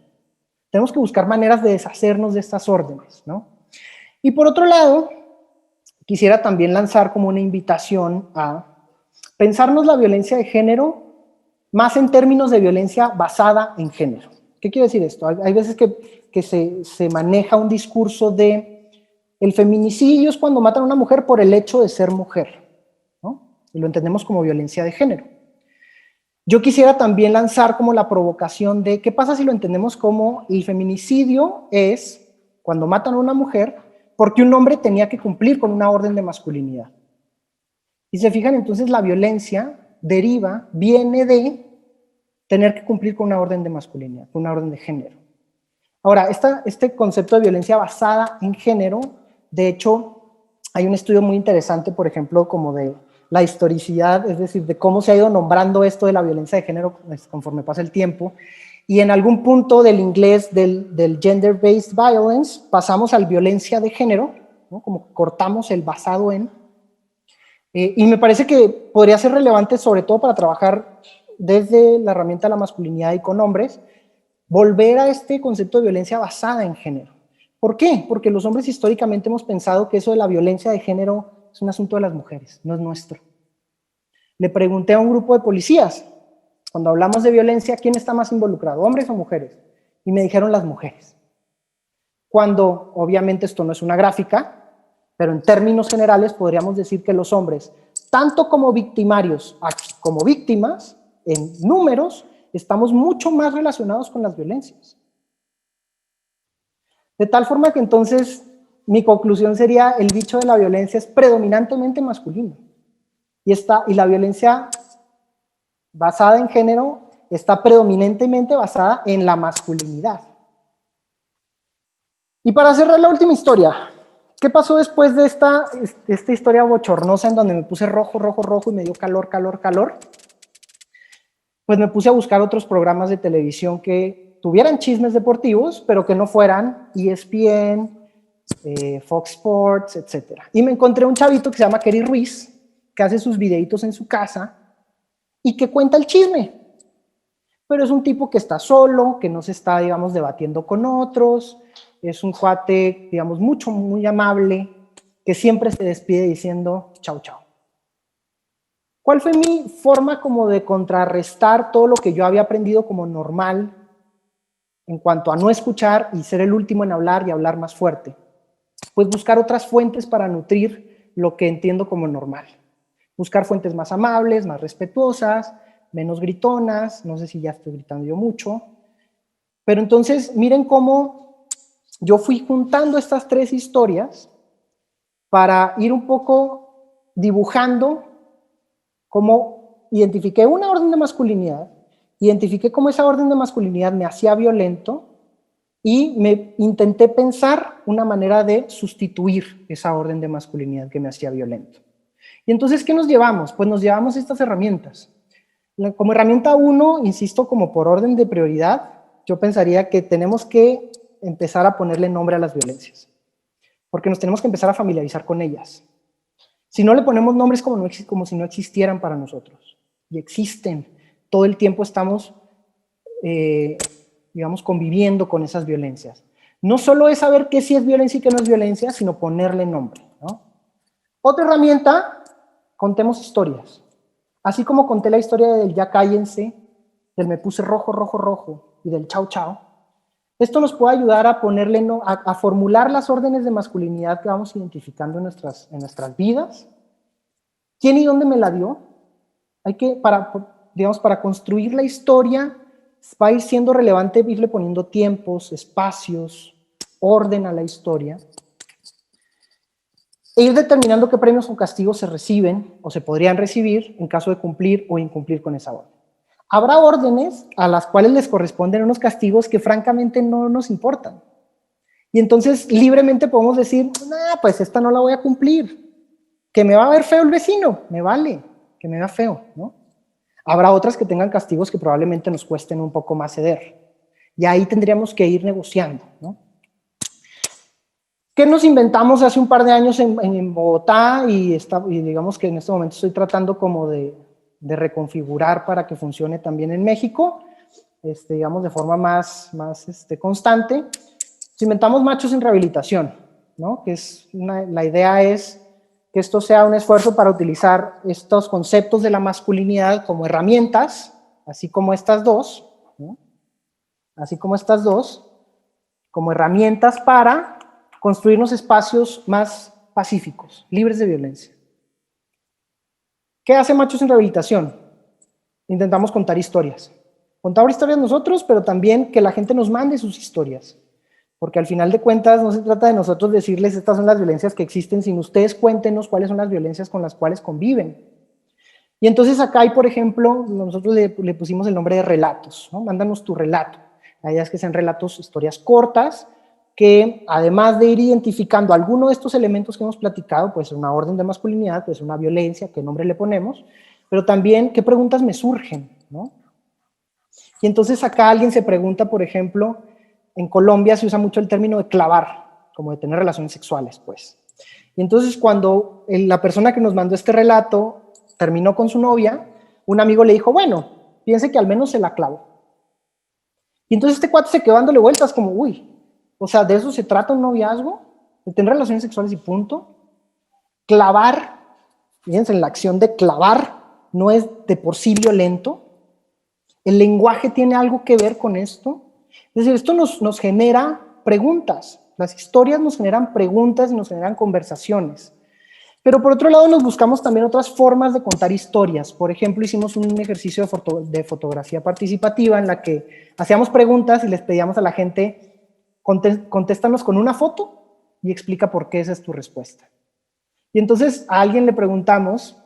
Speaker 1: Tenemos que buscar maneras de deshacernos de estas órdenes, ¿no? Y por otro lado, quisiera también lanzar como una invitación a pensarnos la violencia de género más en términos de violencia basada en género. ¿Qué quiere decir esto? Hay veces que se maneja un discurso de el feminicidio es cuando matan a una mujer por el hecho de ser mujer, ¿no? Y lo entendemos como violencia de género. Yo quisiera también lanzar como la provocación de qué pasa si lo entendemos como el feminicidio es cuando matan a una mujer porque un hombre tenía que cumplir con una orden de masculinidad. Y se fijan, entonces la violencia viene de tener que cumplir con una orden de masculinidad, con una orden de género. Ahora, este concepto de violencia basada en género, de hecho, hay un estudio muy interesante, por ejemplo, como de la historicidad, es decir, de cómo se ha ido nombrando esto de la violencia de género conforme pasa el tiempo, y en algún punto del inglés del gender-based violence pasamos al violencia de género, ¿no? Como cortamos el basado en, y me parece que podría ser relevante sobre todo para trabajar desde la herramienta de la masculinidad y con hombres, volver a este concepto de violencia basada en género. ¿Por qué? Porque los hombres históricamente hemos pensado que eso de la violencia de género es un asunto de las mujeres, no es nuestro. Le pregunté a un grupo de policías, cuando hablamos de violencia, ¿quién está más involucrado, hombres o mujeres? Y me dijeron las mujeres. Cuando, obviamente esto no es una gráfica, pero en términos generales podríamos decir que los hombres, tanto como victimarios como víctimas, en números, estamos mucho más relacionados con las violencias. De tal forma que entonces mi conclusión sería el bicho de la violencia es predominantemente masculino. Y la violencia basada en género está predominantemente basada en la masculinidad. Y para cerrar la última historia, ¿qué pasó después de esta historia bochornosa en donde me puse rojo, rojo, rojo y me dio calor, calor, calor? Pues me puse a buscar otros programas de televisión que tuvieran chismes deportivos, pero que no fueran ESPN, Fox Sports, etc. Y me encontré un chavito que se llama Kerry Ruiz, que hace sus videitos en su casa y que cuenta el chisme. Pero es un tipo que está solo, que no se está, digamos, debatiendo con otros, es un cuate, digamos, muy amable, que siempre se despide diciendo chau, chau. ¿Cuál fue mi forma como de contrarrestar todo lo que yo había aprendido como normal en cuanto a no escuchar y ser el último en hablar y hablar más fuerte? Pues buscar otras fuentes para nutrir lo que entiendo como normal. Buscar fuentes más amables, más respetuosas, menos gritonas, no sé si ya estoy gritando yo mucho, pero entonces miren cómo yo fui juntando estas tres historias para ir un poco dibujando cómo identifiqué una orden de masculinidad, identifiqué cómo esa orden de masculinidad me hacía violento y me intenté pensar una manera de sustituir esa orden de masculinidad que me hacía violento. Y entonces, ¿qué nos llevamos? Pues nos llevamos estas herramientas. Como herramienta 1, insisto, como por orden de prioridad, yo pensaría que tenemos que empezar a ponerle nombre a las violencias, porque nos tenemos que empezar a familiarizar con ellas. Si no le ponemos nombres como si no existieran para nosotros, y existen, todo el tiempo estamos, digamos, conviviendo con esas violencias. No solo es saber qué sí es violencia y qué no es violencia, sino ponerle nombre, ¿no? Otra herramienta, contemos historias. así como conté la historia del ya cállense, del me puse rojo, rojo, rojo y del chao, chao, esto nos puede ayudar a ponerle, a formular las órdenes de masculinidad que vamos identificando en nuestras vidas. ¿Quién y dónde me la dio? Hay que, para construir la historia, va a ir siendo relevante irle poniendo tiempos, espacios, orden a la historia, e ir determinando qué premios o castigos se reciben o se podrían recibir en caso de cumplir o incumplir con esa orden. Habrá órdenes a las cuales les corresponden unos castigos que francamente no nos importan. Y entonces libremente podemos decir, nah, pues esta no la voy a cumplir. Que me va a ver feo el vecino, me vale, que me vea feo, ¿no? Habrá otras que tengan castigos que probablemente nos cuesten un poco más ceder. Y ahí tendríamos que ir negociando, ¿no? ¿Qué nos inventamos hace un par de años en Bogotá? Y digamos que en este momento estoy tratando como de reconfigurar para que funcione también en México, digamos de forma más constante. Nos inventamos machos en rehabilitación, ¿no? Que la idea es que esto sea un esfuerzo para utilizar estos conceptos de la masculinidad como herramientas, así como estas dos, ¿no? Así como estas dos, como herramientas para construirnos espacios más pacíficos, libres de violencia. ¿Qué hace Machos en Rehabilitación? Intentamos contar historias. Contar historias nosotros, pero también que la gente nos mande sus historias. Porque al final de cuentas no se trata de nosotros decirles estas son las violencias que existen, sino ustedes cuéntenos cuáles son las violencias con las cuales conviven. Y entonces acá hay, por ejemplo, nosotros le pusimos el nombre de relatos, ¿no? Mándanos tu relato. La idea es que sean relatos, historias cortas, que además de ir identificando alguno de estos elementos que hemos platicado, puede ser una orden de masculinidad, puede ser una violencia, qué nombre le ponemos, pero también qué preguntas me surgen, ¿no? Y entonces acá alguien se pregunta, por ejemplo, en Colombia se usa mucho el término de clavar, como de tener relaciones sexuales, pues. Y entonces cuando la persona que nos mandó este relato terminó con su novia, un amigo le dijo, bueno, piense que al menos se la clavó. Y entonces este cuate se quedó dándole vueltas como, uy, o sea, ¿de eso se trata un noviazgo? ¿De tener relaciones sexuales y punto? Clavar, fíjense en la acción de clavar, no es de por sí violento. El lenguaje tiene algo que ver con esto. Es decir, esto nos genera preguntas. Las historias nos generan preguntas y nos generan conversaciones. Pero por otro lado nos buscamos también otras formas de contar historias. Por ejemplo, hicimos un ejercicio de fotografía participativa en la que hacíamos preguntas y les pedíamos a la gente contéstanos con una foto y explica por qué esa es tu respuesta. Y entonces a alguien le preguntamos,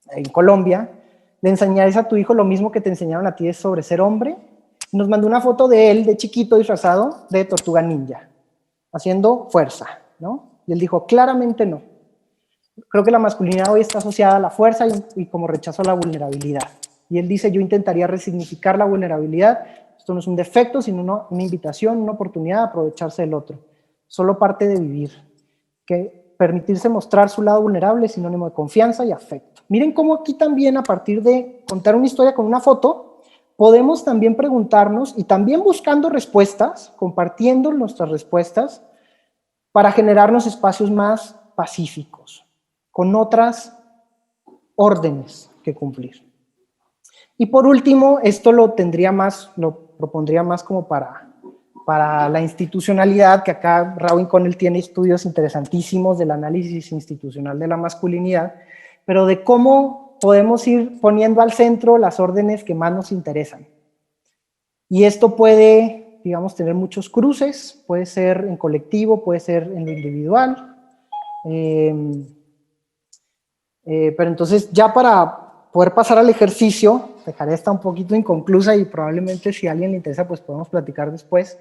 Speaker 1: en Colombia, ¿le enseñarías a tu hijo lo mismo que te enseñaron a ti sobre ser hombre? Y nos mandó una foto de él, de chiquito, disfrazado de tortuga ninja, haciendo fuerza, ¿no? Y él dijo, claramente no. Creo que la masculinidad hoy está asociada a la fuerza y como rechazo a la vulnerabilidad. Y él dice, yo intentaría resignificar la vulnerabilidad. Esto no es un defecto, sino una invitación, una oportunidad de aprovecharse del otro. Solo parte de vivir. Que permitirse mostrar su lado vulnerable es sinónimo de confianza y afecto. Miren cómo aquí también, a partir de contar una historia con una foto, podemos también preguntarnos y también buscando respuestas, compartiendo nuestras respuestas, para generarnos espacios más pacíficos, con otras órdenes que cumplir. Y por último, esto lo propondría más como para la institucionalidad, que acá Raúl Connell tiene estudios interesantísimos del análisis institucional de la masculinidad, pero de cómo podemos ir poniendo al centro las órdenes que más nos interesan. Y esto puede, digamos, tener muchos cruces, puede ser en colectivo, puede ser en lo individual, pero entonces ya para poder pasar al ejercicio, dejaré esta un poquito inconclusa y probablemente si a alguien le interesa pues podemos platicar después.